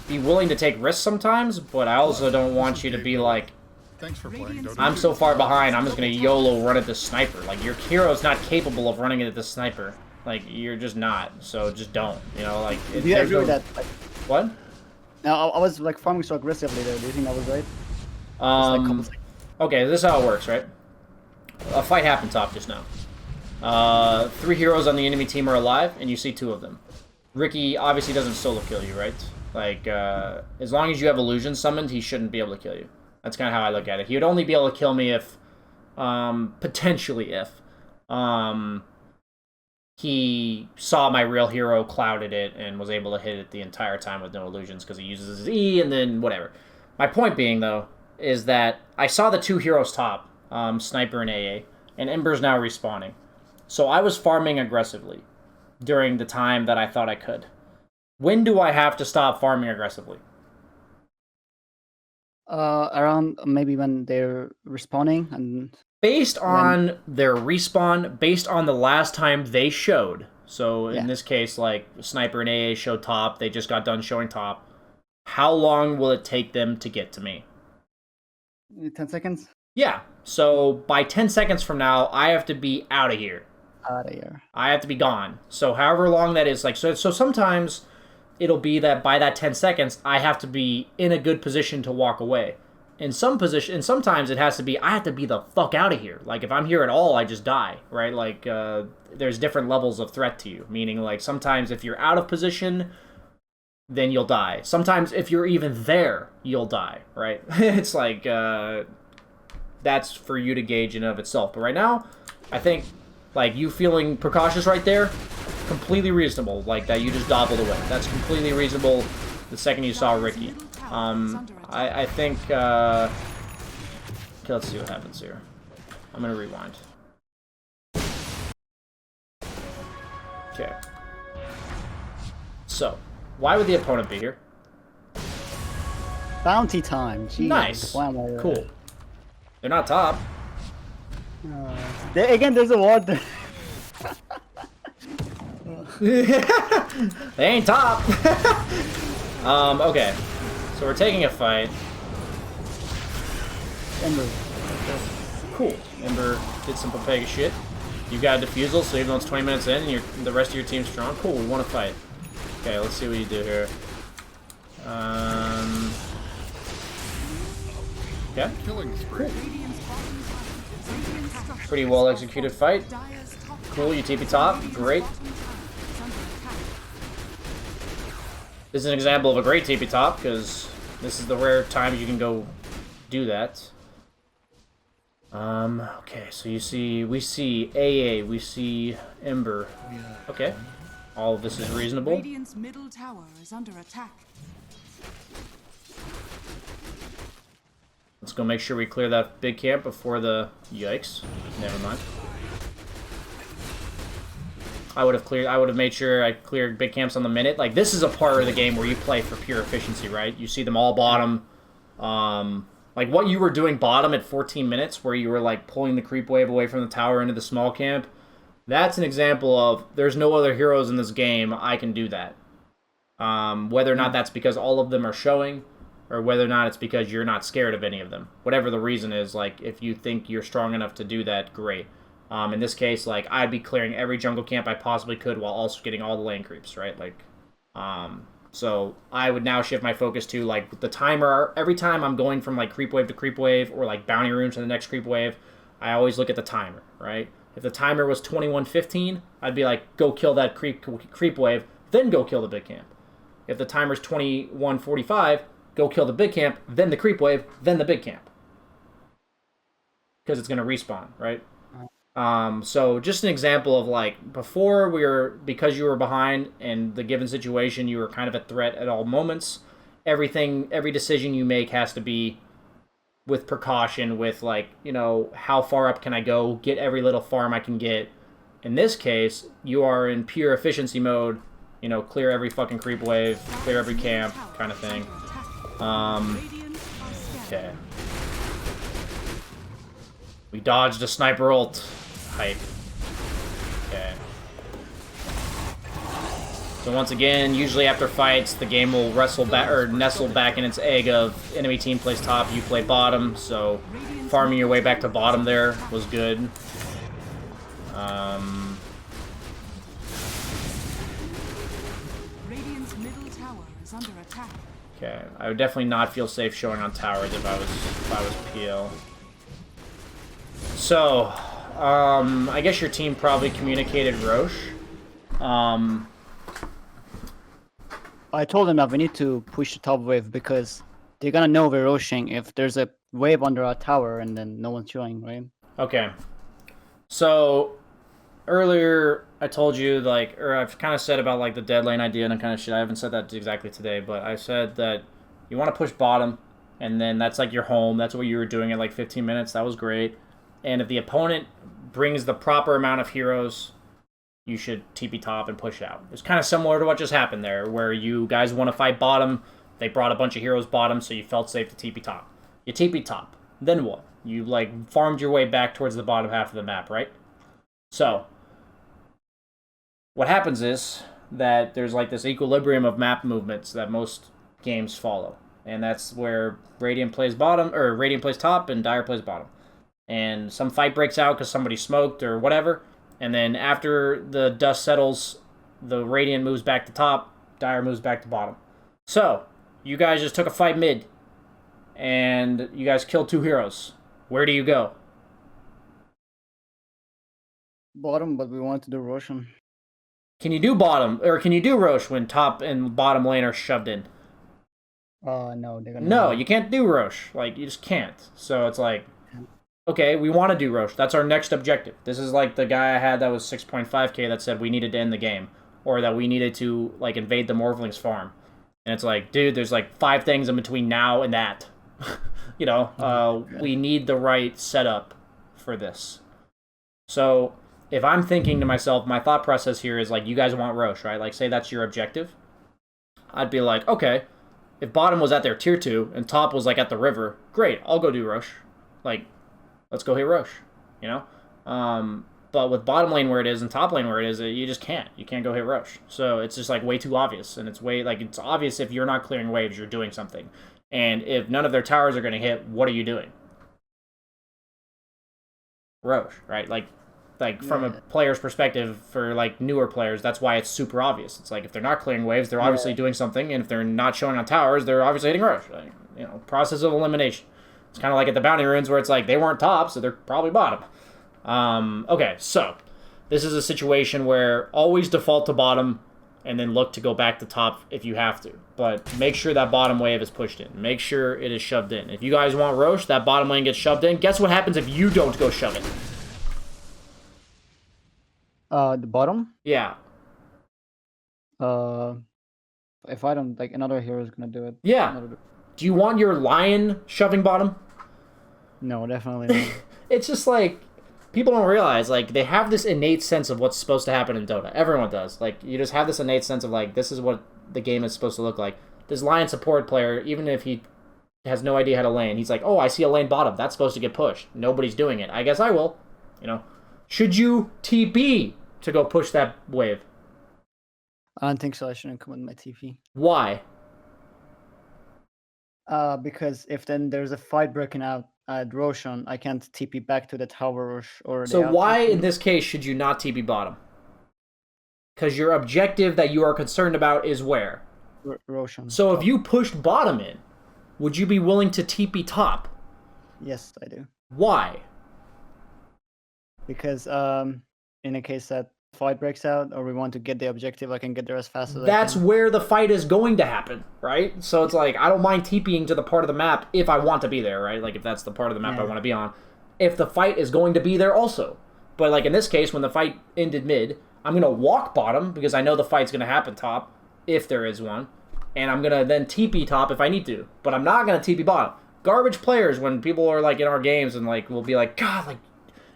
be willing to take risks sometimes, but I also don't want you to be like, thanks for playing. I'm so far behind, I'm just gonna YOLO run at this sniper. Like, your hero's not capable of running at this sniper. Like, you're just not, so just don't, you know, like... Do you agree with that? Like, what? now, I was, like, farming so aggressively there. Do you think that was right? Okay, this is how it works, right? A fight happened top just now. 3 heroes on the enemy team are alive, and you see 2 of them. Ricky obviously doesn't solo kill you, right? Like, as long as you have illusion summoned, he shouldn't be able to kill you. That's kind of how I look at it. He would only be able to kill me if, potentially if, he saw my real hero, clouded it, and was able to hit it the entire time with no illusions because he uses his E and then whatever. My point being, though, is that I saw the 2 heroes top, Sniper and AA, and Ember's now respawning. So I was farming aggressively during the time that I thought I could. When do I have to stop farming aggressively? Around maybe when they're respawning and... Based on their respawn, based on the last time they showed. So in this case, like, Sniper and AA showed top, they just got done showing top. How long will it take them to get to me? 10 seconds? Yeah. So by 10 seconds from now, I have to be out of here. Out of here. I have to be gone. So however long that is, like, so sometimes it'll be that by that 10 seconds, I have to be in a good position to walk away. In sometimes it has to be, I have to be the fuck out of here. Like, if I'm here at all, I just die, right? Like, there's different levels of threat to you. Meaning, like, sometimes if you're out of position, then you'll die. Sometimes if you're even there, you'll die, right? It's like, that's for you to gauge in and of itself. But right now, I think, like, you feeling precautious right there, completely reasonable. Like, that you just dobbled away. That's completely reasonable the second you saw Ricky. I think, okay, let's see what happens here. I'm gonna rewind. Okay. So, why would the opponent be here? Bounty time. Jeez. Nice. Wow. Cool. They're not top. Again, there's a ward there. They ain't top. Okay. So we're taking a fight. Ember. Cool. Ember did some Papega shit. You got a defusal, so even though it's 20 minutes in and the rest of your team's strong, cool, we want to fight. Okay, let's see what you do here. Okay. Killing spree. Pretty well executed fight. Cool, you TP top. Great. This is an example of a great TP top, because this is the rare time you can go do that. Okay, so we see AA, we see Ember. Okay. All of this is reasonable. Radiant's middle tower is under attack. Let's go make sure we clear that big camp before the... Yikes. Never mind. I would have made sure I cleared big camps on the minute. Like, this is a part of the game where you play for pure efficiency, right? You see them all bottom. Like, what you were doing bottom at 14 minutes, where you were, like, pulling the creep wave away from the tower into the small camp, that's an example of there's no other heroes in this game, I can do that. Whether or not that's because all of them are showing, or whether or not it's because you're not scared of any of them. Whatever the reason is, like, if you think you're strong enough to do that, great. In this case, like, I'd be clearing every jungle camp I possibly could while also getting all the lane creeps, right? Like, so I would now shift my focus to, like, the timer. Every time I'm going from, like, creep wave to creep wave, or, like, bounty rune to the next creep wave, I always look at the timer, right? If the timer was 21:15, I'd be like, go kill that creep wave, then go kill the big camp. If the timer's 21:45, go kill the big camp, then the creep wave, then the big camp. Because it's going to respawn, right? So just an example of, like, before because you were behind in the given situation, you were kind of a threat at all moments. Every decision you make has to be with precaution, with, like, you know, how far up can I go, get every little farm I can get. In this case, you are in pure efficiency mode, you know, clear every fucking creep wave, clear every camp, kind of thing. Okay. We dodged a sniper ult. Hype. Okay. So once again, usually after fights, the game will nestle back in its egg of enemy team plays top, you play bottom. So farming your way back to bottom there was good. Radiant's middle tower is under attack. Okay, I would definitely not feel safe showing on towers if I was PL. So, I guess your team probably communicated Roche. I told them that we need to push the top wave because they're gonna know we're rushing if there's a wave under our tower and then no one's showing, right? Okay. So, earlier I told you, like, or I've kind of said about, like, the dead lane idea and kind of shit. I haven't said that exactly today, but I said that you want to push bottom, and then that's, like, your home. That's what you were doing at, like, 15 minutes. That was great. And if the opponent brings the proper amount of heroes, you should TP top and push out. It's kind of similar to what just happened there, where you guys want to fight bottom. They brought a bunch of heroes bottom, so you felt safe to TP top. You TP top. Then what? You, like, farmed your way back towards the bottom half of the map, right? So, what happens is that there's, like, this equilibrium of map movements that most games follow. And that's where Radiant plays bottom, or Radiant plays top, and Dire plays bottom. And some fight breaks out because somebody smoked or whatever. And then after the dust settles, the Radiant moves back to top, Dire moves back to bottom. So, you guys just took a fight mid, and you guys killed 2 heroes. Where do you go? Bottom, but we want to do Roshan. Can you do bottom, or can you do Roche when top and bottom lane are shoved in? No, they're gonna... No, you can't do Roche. Like, you just can't. So it's like, okay, we want to do Roche. That's our next objective. This is like the guy I had that was 6.5k that said we needed to end the game, or that we needed to, like, invade the Morphling's farm. And it's like, dude, there's like 5 things in between now and that. You know, we need the right setup for this. So if I'm thinking to myself, my thought process here is like, you guys want Roche, right? Like, say that's your objective. I'd be like, okay, if bottom was at their tier 2 and top was like at the river, great, I'll go do Roche. Like, let's go hit Roche, you know? But with bottom lane where it is and top lane where it is, you just can't. You can't go hit Roche. So it's just, like, way too obvious. And it's it's obvious if you're not clearing waves, you're doing something. And if none of their towers are going to hit, what are you doing? Roche, right? Like from a player's perspective, for, like, newer players, that's why it's super obvious. It's like, if they're not clearing waves, they're obviously doing something. And if they're not showing on towers, they're obviously hitting Roche. Like, you know, process of elimination. It's kind of like at the bounty runes where it's like, they weren't top, so they're probably bottom. Okay, so This is a situation where always default to bottom and then look to go back to top if you have to. But make sure that bottom wave is pushed in. Make sure it is shoved in. If you guys want Roche, that bottom lane gets shoved in. Guess what happens if you don't go shove it? The bottom. Yeah. If I don't, like, another hero is gonna do it. Yeah. Do you want your lion shoving bottom? No, definitely not. It's just like, people don't realize, like, they have this innate sense of what's supposed to happen in Dota. Everyone does. Like, you just have this innate sense of, like, this is what the game is supposed to look like. This lion support player, even if he has no idea how to lane, he's like, oh, I see a lane bottom. That's supposed to get pushed. Nobody's doing it. I guess I will. You know? Should you TP to go push that wave? I don't think so. I shouldn't come with my TP. Why? Because if then there's a fight breaking out at Roshan, I can't TP back to the tower or the So why, outpost. in this case, should you not TP bottom? Because your objective that you are concerned about is where? Roshan. So if you pushed bottom in, would you be willing to TP top? Yes, I do. Why? Because in a case that fight breaks out or we want to get the objective, I can get there as fast as That's I can. where the fight is going to happen, right? So it's like, I don't mind TPing to the part of the map if I want to be there, right? Like, if that's the part of the map I want to be on. If the fight is going to be there also. But, like, in this case, when the fight ended mid, I'm going to walk bottom because I know the fight's going to happen top, if there is one. And I'm going to then TP top if I need to. But I'm not going to TP bottom. Garbage players, when people are, like, in our games and, like, will be like, God, like...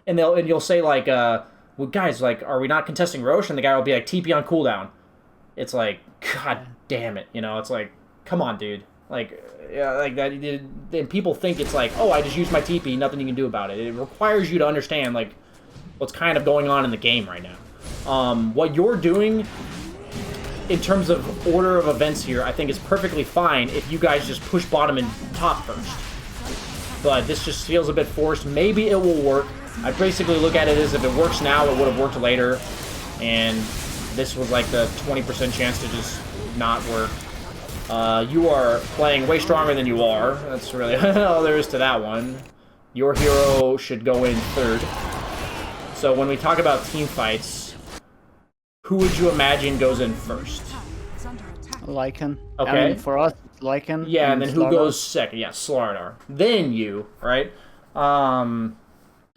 And you'll say, like, well, guys, like, are we not contesting Roche? And the guy will be like, TP on cooldown. It's like, God damn it, you know? It's like, come on, dude. Like, yeah, like that. Then people think it's like, oh, I just used my TP, nothing you can do about it. It requires you to understand, like, what's kind of going on in the game right now. What you're doing in terms of order of events here, I think is perfectly fine if you guys just push bottom and top first. But this just feels a bit forced. Maybe it will work. I basically look at it as if it works now, it would have worked later. And this was like the 20% chance to just not work. You are playing way stronger than you are. That's really all there is to that one. Your hero should go in third. So when we talk about team fights, who would you imagine goes in first? Lycan. Okay. I mean, for us, it's Lycan. Yeah, and then who Slardar. goes second? Yeah, Slardar. Then you, right?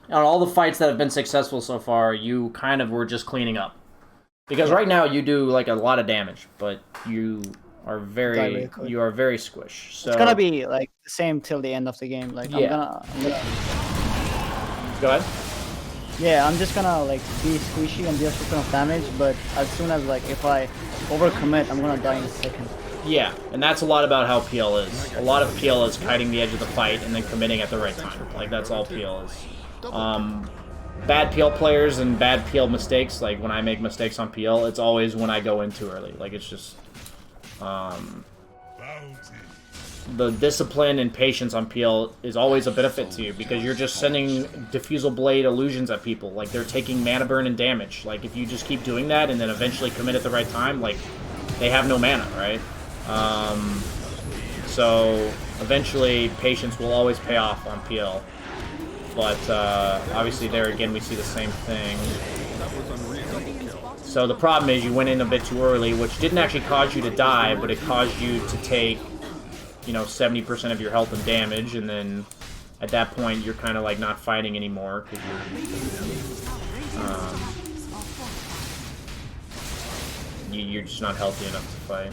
On all the fights that have been successful so far, you kind of were just cleaning up. Because right now you do like a lot of damage, but you are very squish. So It's gonna be like the same till the end of the game. Like Yeah. I'm gonna Go ahead. yeah, I'm just gonna like be squishy and deal a ton of damage, but as soon as like if I overcommit, I'm gonna die in a second. Yeah, and that's a lot about how PL is. A lot of PL is kiting the edge of the fight and then committing at the right time. Like, that's all PL is. Bad PL players and bad PL mistakes, like when I make mistakes on PL, it's always when I go in too early. Like, it's just... the discipline and patience on PL is always a benefit to you because you're just sending diffusal blade illusions at people. Like, they're taking mana burn and damage. Like, if you just keep doing that and then eventually commit at the right time, like, they have no mana, right? So eventually patience will always pay off on PL. But obviously there again we see the same thing. So the problem is you went in a bit too early, which didn't actually cause you to die, but it caused you to take, you know, 70% of your health and damage, and then at that point you're kind of like not fighting anymore because you're just not healthy enough to fight.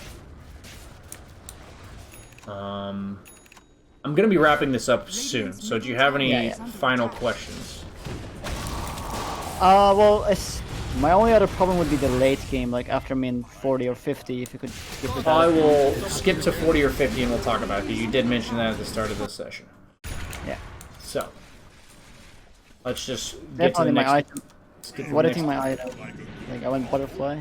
I'm gonna be wrapping this up soon, so do you have any final questions? Well, my only other problem would be the late game, like after min 40 or 50, if you could skip it. I will skip to 40 or 50 and we'll talk about it, because you did mention that at the start of this session. Yeah. So, let's just get to the Definitely next... my item. What do you think my item? Like, I went butterfly.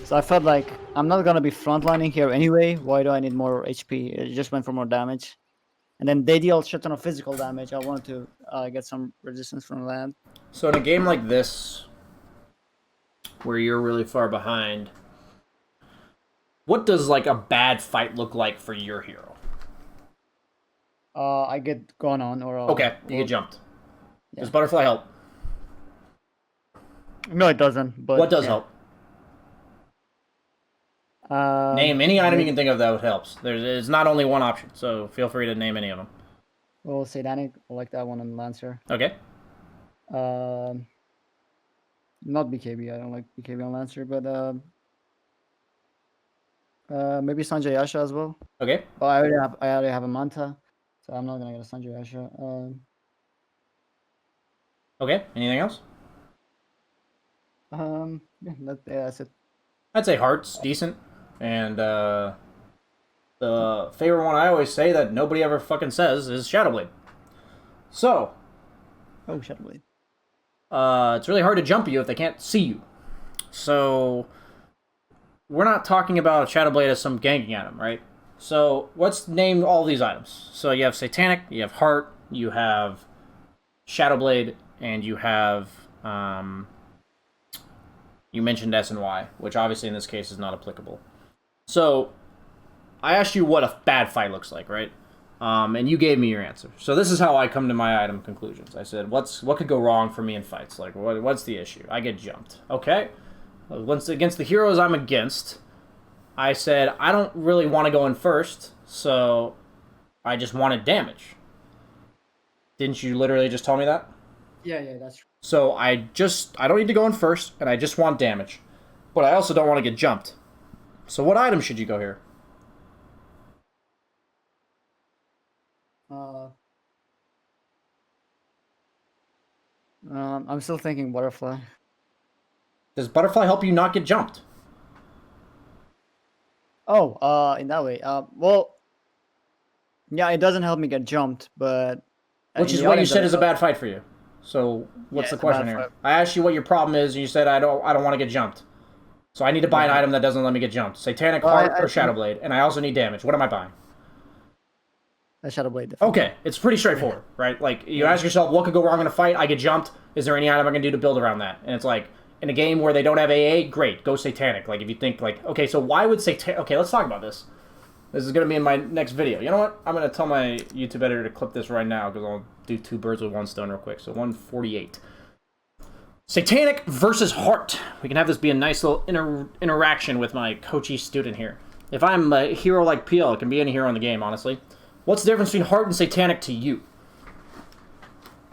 So I felt like I'm not gonna be frontlining here anyway. Why do I need more HP? It just went for more damage. And then they deal a shit ton of physical damage. I wanted to get some resistance from land. So in a game like this, where you're really far behind, what does like a bad fight look like for your hero? I get gone on or Okay, you get jumped. Does butterfly help? No, it doesn't. But What does yeah. help? Um, Name any item you can think of that helps. There's not only one option, so feel free to name any of them. Well, Satanic, I like that one on Lancer. Okay. Not BKB. I don't like BKB on Lancer, but maybe Sanjay Yasha as well. Okay. But I already have a Manta, so I'm not gonna get a Sanjay Yasha. Okay. Anything else? Yeah, that's it. I'd say Heart's decent. And the favorite one I always say that nobody ever fucking says is Shadowblade. So, Oh, Shadowblade. it's really hard to jump you if they can't see you. So, we're not talking about Shadowblade as some ganking item, right? So, let's name all these items. So, you have Satanic, you have Heart, you have Shadowblade, and you have, you mentioned S and Y, which obviously in this case is not applicable. So, I asked you what a bad fight looks like, right? And you gave me your answer. So this is how I come to my item conclusions. I said, what could go wrong for me in fights? Like, what's the issue? I get jumped. Okay. Once against the heroes I'm against, I said, I don't really want to go in first, so I just wanted damage. Didn't you literally just tell me that? Yeah, that's true. So I don't need to go in first, and I just want damage. But I also don't want to get jumped. So what item should you go here? I'm still thinking Butterfly. Does Butterfly help you not get jumped? Oh, in that way. Well, yeah, it doesn't help me get jumped, but Which in is the what you audience, said is a bad fight for you. So what's Yeah, the it's a question bad here? fight. I asked you what your problem is, and you said I don't want to get jumped. So I need to buy an item that doesn't let me get jumped. Satanic, Well, Heart, I or think- Shadowblade, and I also need damage. What am I buying? a Shadowblade. Definitely. Okay, it's pretty straightforward, right? Like, you ask yourself, what could go wrong in a fight? I get jumped. Is there any item I can do to build around that? And it's like, in a game where they don't have AA, great, go Satanic. Like, if you think, like, okay, so why would Satanic... Okay, let's talk about this. This is going to be in my next video. You know what? I'm going to tell my YouTube editor to clip this right now, because I'll do two birds with one stone real quick. So 148. Satanic versus Heart. We can have this be a nice little interaction with my coachy student here. If I'm a hero like PL, it can be any hero in the game, honestly. What's the difference between Heart and Satanic to you,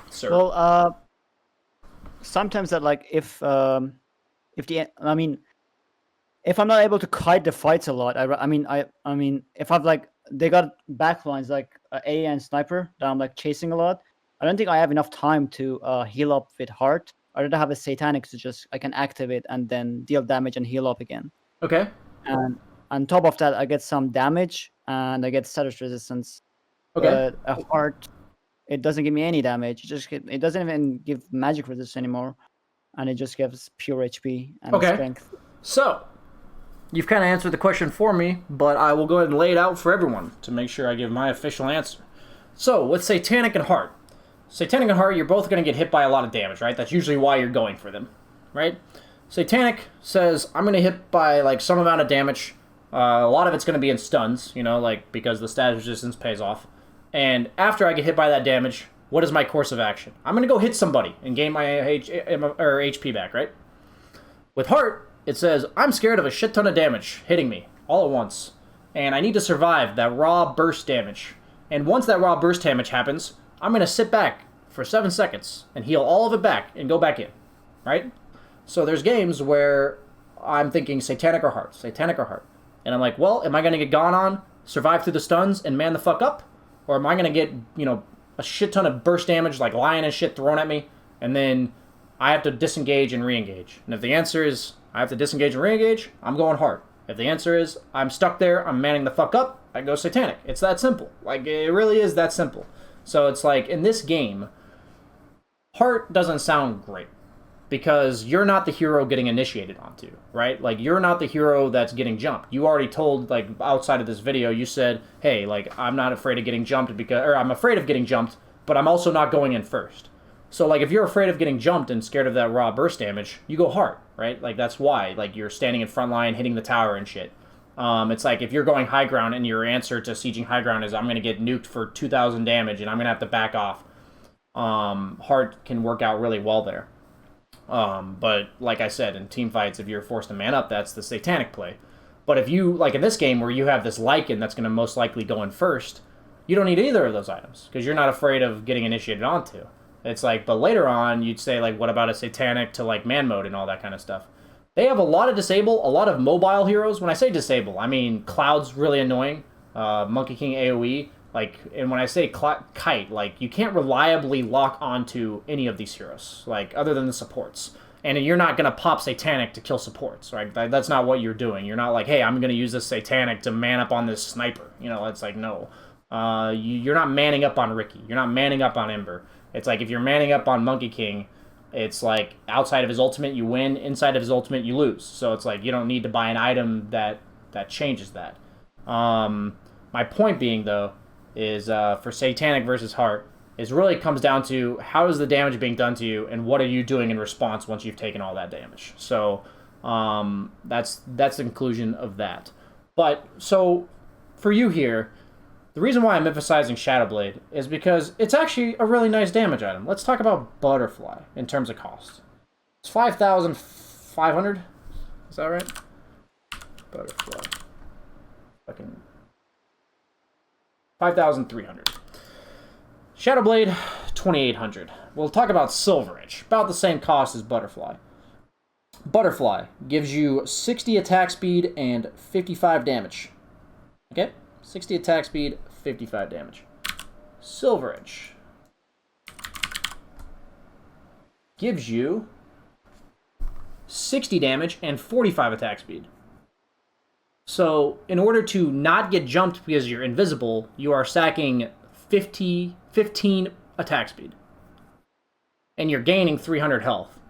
sir? Well, sometimes that like if I'm not able to kite the fights a lot, I mean if I've like they got backlines like A and Sniper that I'm like chasing a lot, I don't think I have enough time to heal up with Heart. I'd rather have a Satanic to just I can activate and then deal damage and heal up again. Okay. And on top of that, I get some damage and I get status resistance. Okay. But a Heart, it doesn't give me any damage. It doesn't even give magic resist anymore, and it just gives pure HP and Okay. strength. So, you've kind of answered the question for me, but I will go ahead and lay it out for everyone to make sure I give my official answer. So, with Satanic and Heart. Satanic and Heart, you're both going to get hit by a lot of damage, right? That's usually why you're going for them, right? Satanic says, I'm going to hit by, like, some amount of damage. A lot of it's going to be in stuns, you know, like, because the status resistance pays off. And after I get hit by that damage, what is my course of action? I'm going to go hit somebody and gain my HP back, right? With Heart, it says, I'm scared of a shit ton of damage hitting me all at once. And I need to survive that raw burst damage. And once that raw burst damage happens, I'm going to sit back for 7 seconds and heal all of it back and go back in, right? So there's games where I'm thinking Satanic or Heart, Satanic or Heart. And I'm like, well, am I going to get gone on, survive through the stuns, and man the fuck up? Or am I going to get, you know, a shit ton of burst damage, like lion and shit thrown at me, and then I have to disengage and re-engage? And if the answer is I have to disengage and re-engage, I'm going Heart. If the answer is I'm stuck there, I'm manning the fuck up, I go Satanic. It's that simple. Like, it really is that simple. So it's like, in this game, Heart doesn't sound great. Because you're not the hero getting initiated onto, right? Like, you're not the hero that's getting jumped. You already told, like, outside of this video, you said, hey, like, I'm not afraid of getting jumped or I'm afraid of getting jumped, but I'm also not going in first. So, like, if you're afraid of getting jumped and scared of that raw burst damage, you go Heart, right? Like, that's why. Like, you're standing in front line, hitting the tower and shit. It's like, if you're going high ground and your answer to sieging high ground is, I'm going to get nuked for 2,000 damage and I'm going to have to back off, Heart can work out really well there. But like I said, in team fights, if you're forced to man up, that's the satanic play. But if you, like in this game where you have this Lycan that's going to most likely go in first, you don't need either of those items because you're not afraid of getting initiated onto. It's like, but later on, you'd say, like, what about a satanic to, like, man mode and all that kind of stuff? They have a lot of disable, a lot of mobile heroes. When I say disable, I mean Cloud's really annoying. Monkey King AoE. Like, and when I say Kite, like, you can't reliably lock onto any of these heroes, like, other than the supports. And you're not going to pop Satanic to kill supports, right? That's not what you're doing. You're not like, hey, I'm going to use this Satanic to man up on this sniper. You know, it's like, no. You're not manning up on Ricky. You're not manning up on Ember. It's like, if you're manning up on Monkey King, it's like, outside of his ultimate, you win. Inside of his ultimate, you lose. So it's like, you don't need to buy an item that changes that. My point being, though, is for Satanic versus Heart, is really comes down to how is the damage being done to you and what are you doing in response once you've taken all that damage. So that's the conclusion of that. But so for you here, the reason why I'm emphasizing Shadowblade is because it's actually a really nice damage item. Let's talk about Butterfly in terms of cost. It's 5,500. Is that right? Butterfly. Fucking 5,300. Shadowblade, 2,800. We'll talk about Silver Edge. About the same cost as Butterfly. Butterfly gives you 60 attack speed and 55 damage. Okay? 60 attack speed, 55 damage. Silver Edge gives you 60 damage and 45 attack speed. So, in order to not get jumped because you're invisible, you are sacking 15 attack speed. And you're gaining 300 health.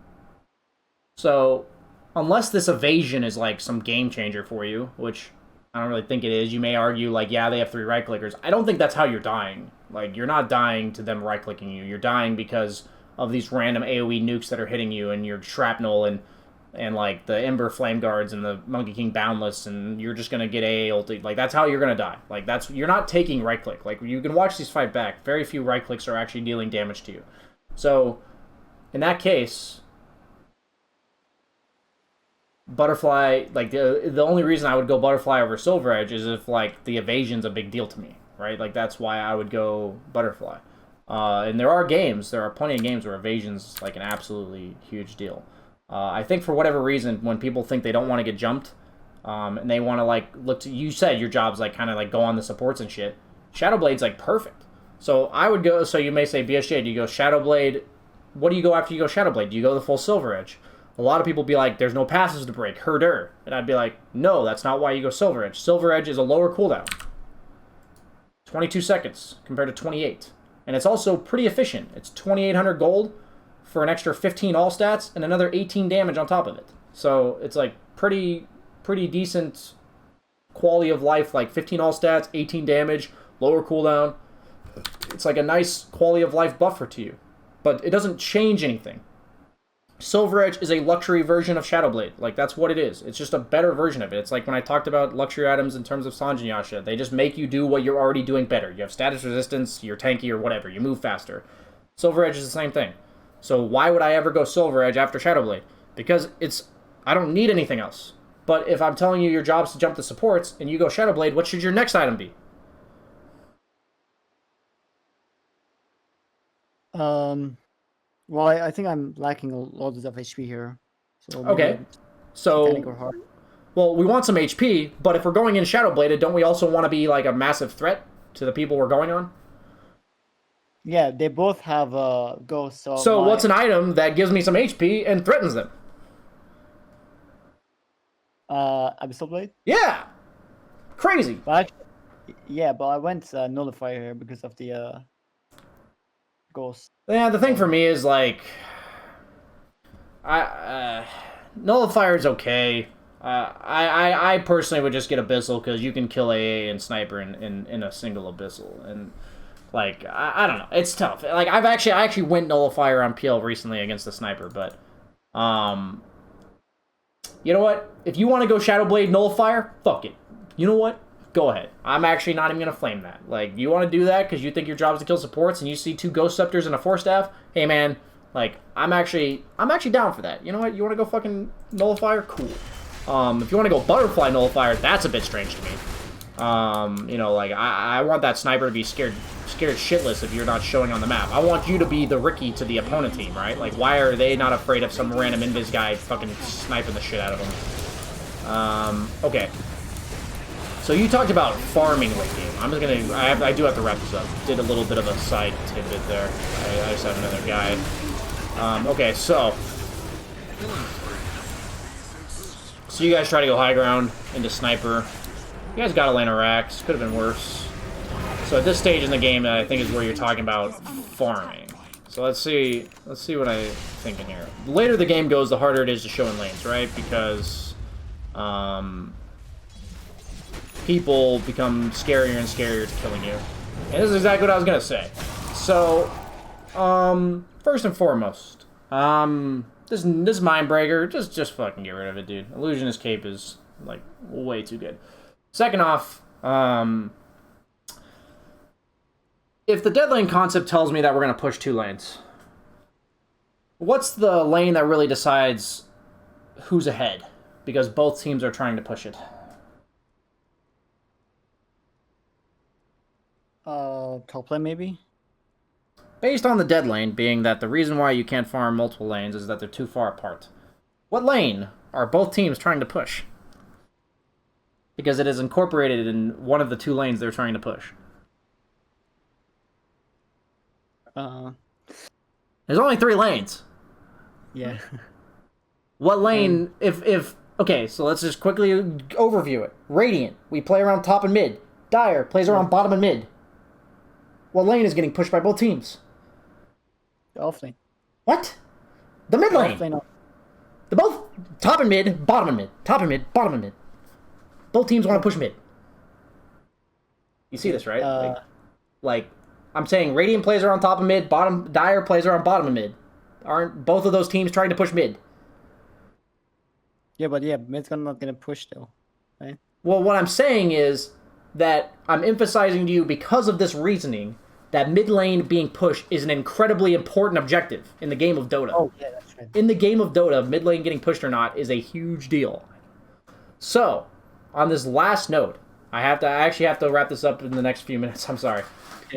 So, unless this evasion is like some game changer for you, which I don't really think it is, you may argue like, yeah, they have 3 right clickers. I don't think that's how you're dying. Like, you're not dying to them right clicking you. You're dying because of these random AoE nukes that are hitting you and your shrapnel and like the Ember Flame Guards and the Monkey King Boundless, and you're just gonna get AA ulti. Like, that's how you're gonna die. Like, you're not taking right click. Like, you can watch these fight back. Very few right clicks are actually dealing damage to you. So, in that case, Butterfly, like, the only reason I would go Butterfly over Silver Edge is if, like, the evasion's a big deal to me, right? Like, that's why I would go Butterfly. And there are plenty of games where evasion's, like, an absolutely huge deal. I think for whatever reason, when people think they don't want to get jumped, and they want to, like, look to, you said your job's, like, kind of, like, go on the supports and shit, Shadowblade's, like, perfect. So I would go, so you may say, BSJ, do you go Shadowblade? What do you go after you go Shadowblade? Do you go the full Silver Edge? A lot of people be like, there's no passes to break, herder. And I'd be like, no, that's not why you go Silver Edge. Silver Edge is a lower cooldown. 22 seconds compared to 28. And it's also pretty efficient. It's 2,800 gold for an extra 15 all stats and another 18 damage on top of it. So it's like pretty decent quality of life, like 15 all stats, 18 damage, lower cooldown. It's like a nice quality of life buffer to you. But it doesn't change anything. Silver Edge is a luxury version of Shadowblade. Like, that's what it is. It's just a better version of it. It's like when I talked about luxury items in terms of Sanjin Yasha. They just make you do what you're already doing better. You have status resistance, you're tanky or whatever. You move faster. Silver Edge is the same thing. So why would I ever go Silver Edge after Shadowblade? Because I don't need anything else. But if I'm telling you your job's to jump the supports and you go Shadowblade, what should your next item be? Well, I think I'm lacking a lot of HP here. So okay. So, well, we want some HP, but if we're going in Shadowbladed, don't we also want to be like a massive threat to the people we're going on? Yeah, they both have ghosts. So what's an item that gives me some HP and threatens them? Abyssal Blade? Yeah! Crazy! But but I went Nullifier here because of the ghost. Yeah, the thing for me is, like, Nullifier is okay. I personally would just get Abyssal because you can kill AA and Sniper in a single Abyssal. And, like, I don't know. It's tough. Like, I actually went Nullifier on PL recently against the Sniper, but, you know what? If you want to go Shadowblade Nullifier, fuck it. You know what? Go ahead. I'm actually not even going to flame that. Like, you want to do that because you think your job is to kill supports and you see 2 Ghost Scepters and a Force Staff? Hey, man, Like, I'm actually down for that. You know what? You want to go fucking Nullifier? Cool. If you want to go Butterfly Nullifier, that's a bit strange to me. You know, like, I want that sniper to be scared shitless if you're not showing on the map. I want you to be the Ricky to the opponent team, right? Like, why are they not afraid of some random invis guy fucking sniping the shit out of them? Okay. So you talked about farming late game. I'm just gonna, I do have to wrap this up. Did a little bit of a side tidbit there. I just have another guy. Okay, so you guys try to go high ground into sniper. You guys got to land a racks. Could have been worse. So at this stage in the game, I think is where you're talking about farming. So let's see what I'm thinking here. The later the game goes, the harder it is to show in lanes, right? Because people become scarier and scarier to killing you. And this is exactly what I was gonna say. So, first and foremost, this Mindbreaker, just fucking get rid of it, dude. Illusionist Cape is like way too good. Second off, if the dead lane concept tells me that we're gonna push 2 lanes, what's the lane that really decides who's ahead? Because both teams are trying to push it. Top lane maybe? Based on the dead lane being that the reason why you can't farm multiple lanes is that they're too far apart. What lane are both teams trying to push? Because it is incorporated in one of the 2 lanes they're trying to push. There's only 3 lanes. Yeah. What lane, if okay, so let's just quickly overview it. Radiant, we play around top and mid. Dire plays around bottom and mid. What lane is getting pushed by both teams? The off lane. What? The mid lane. Off lane. The both top and mid, bottom and mid, top and mid, bottom and mid. Both teams want to push mid. You see this, right? Like I'm saying, Radiant plays around top and mid, Dire plays around bottom and mid. Aren't both of those teams trying to push mid? Yeah, but mid's not gonna push though, right? Well, what I'm saying is that I'm emphasizing to you because of this reasoning that mid lane being pushed is an incredibly important objective in the game of Dota. Oh, yeah, that's right. In the game of Dota, mid lane getting pushed or not is a huge deal. So, on this last note, I actually have to wrap this up in the next few minutes. I'm sorry.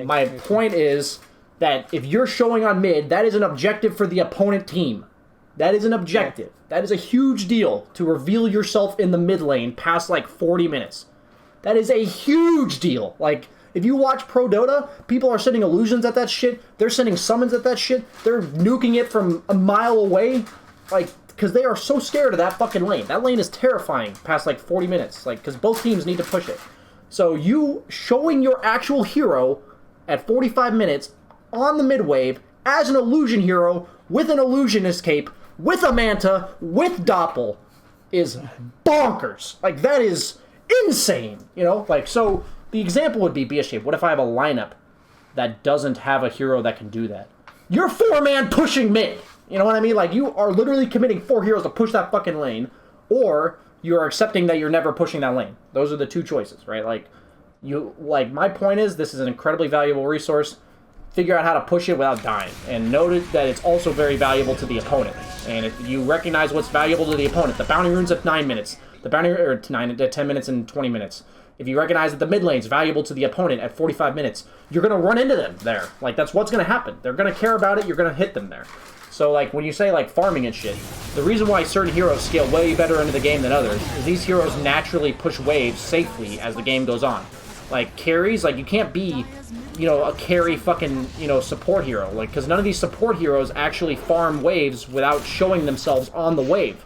My point is that if you're showing on mid, that is an objective for the opponent team. That is an objective. That is a huge deal to reveal yourself in the mid lane past like 40 minutes. That is a huge deal. Like, if you watch Pro Dota, people are sending illusions at that shit. They're sending summons at that shit. They're nuking it from a mile away. Like, because they are so scared of that fucking lane. That lane is terrifying past like 40 minutes. Like, because both teams need to push it. So you showing your actual hero at 45 minutes on the mid wave as an illusion hero with an illusionist cape, with a manta, with Doppel is bonkers. Like, that is insane, you know? Like, so the example would be BSJ. What if I have a lineup that doesn't have a hero that can do that? You're 4-man pushing mid. You know what I mean? Like, you are literally committing 4 heroes to push that fucking lane, or you're accepting that you're never pushing that lane. Those are the 2 choices, right? Like, my point is, this is an incredibly valuable resource. Figure out how to push it without dying. And note that it's also very valuable to the opponent. And if you recognize what's valuable to the opponent, the bounty runes at 9 minutes, the bounty or 10 minutes and 20 minutes. If you recognize that the mid lane's valuable to the opponent at 45 minutes, you're going to run into them there. Like, that's what's going to happen. They're going to care about it, you're going to hit them there. So, like, when you say, like, farming and shit, the reason why certain heroes scale way better into the game than others is these heroes naturally push waves safely as the game goes on. Like, carries, like, you can't be, you know, a carry fucking, you know, support hero. Like, because none of these support heroes actually farm waves without showing themselves on the wave.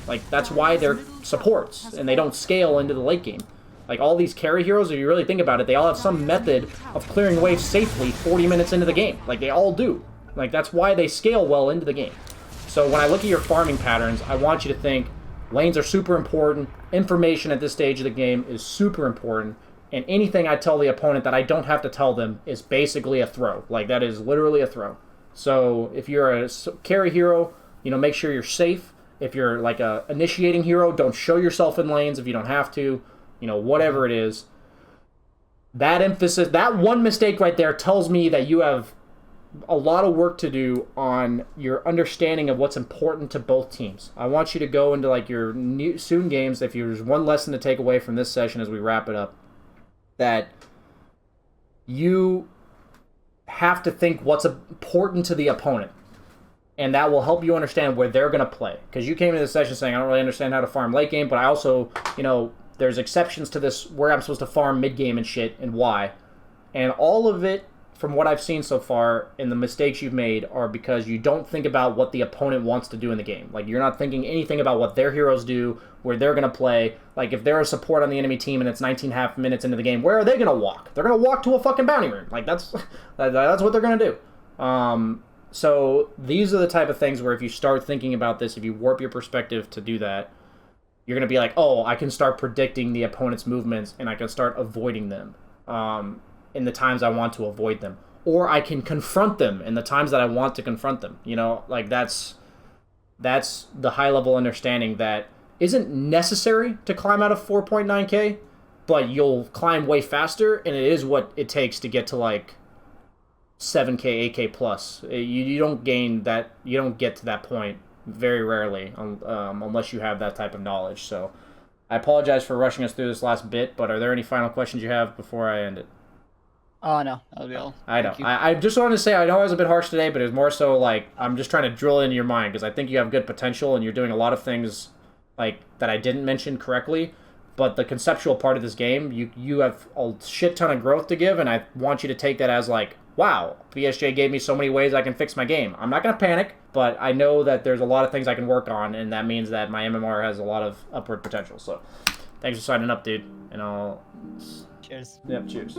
Like, that's why they're supports, and they don't scale into the late game. Like, all these carry heroes, if you really think about it, they all have some method of clearing waves safely 40 minutes into the game. Like, they all do. Like, that's why they scale well into the game. So when I look at your farming patterns, I want you to think lanes are super important, information at this stage of the game is super important, and anything I tell the opponent that I don't have to tell them is basically a throw. Like, that is literally a throw. So if you're a carry hero, you know, make sure you're safe. If you're like a initiating hero, don't show yourself in lanes if you don't have to. You know, whatever it is. That emphasis, that one mistake right there tells me that you have a lot of work to do on your understanding of what's important to both teams. I want you to go into like your soon games. If there's one lesson to take away from this session as we wrap it up, that you have to think what's important to the opponent. And that will help you understand where they're going to play. Because you came into this session saying, I don't really understand how to farm late game, but I also, there's exceptions to this where I'm supposed to farm mid game and shit and why. And all of it, from what I've seen so far, and the mistakes you've made are because you don't think about what the opponent wants to do in the game. Like, you're not thinking anything about what their heroes do, where they're going to play. Like, if they're a support on the enemy team and it's 19.5 minutes into the game, where are they going to walk? They're going to walk to a fucking bounty room. Like, that's what they're going to do. So these are the type of things where if you start thinking about this, if you warp your perspective to do that, you're going to be like, oh, I can start predicting the opponent's movements and I can start avoiding them in the times I want to avoid them. Or I can confront them in the times that I want to confront them. Like that's the high-level understanding that isn't necessary to climb out of 4.9k, but you'll climb way faster, and it is what it takes to get to, like, 7k, 8k plus. You don't gain that, you don't get to that point very rarely unless you have that type of knowledge. So I apologize for rushing us through this last bit, but are there any final questions you have before I end it? Oh, no. That'll be all. I know. I just wanted to say, I know I was a bit harsh today, but it was more so like I'm just trying to drill into your mind because I think you have good potential and you're doing a lot of things like that I didn't mention correctly. But the conceptual part of this game, you have a shit ton of growth to give, and I want you to take that as like, wow, BSJ gave me so many ways I can fix my game. I'm not going to panic, but I know that there's a lot of things I can work on, and that means that my MMR has a lot of upward potential. So thanks for signing up, dude. And I'll... Cheers. Yep, cheers.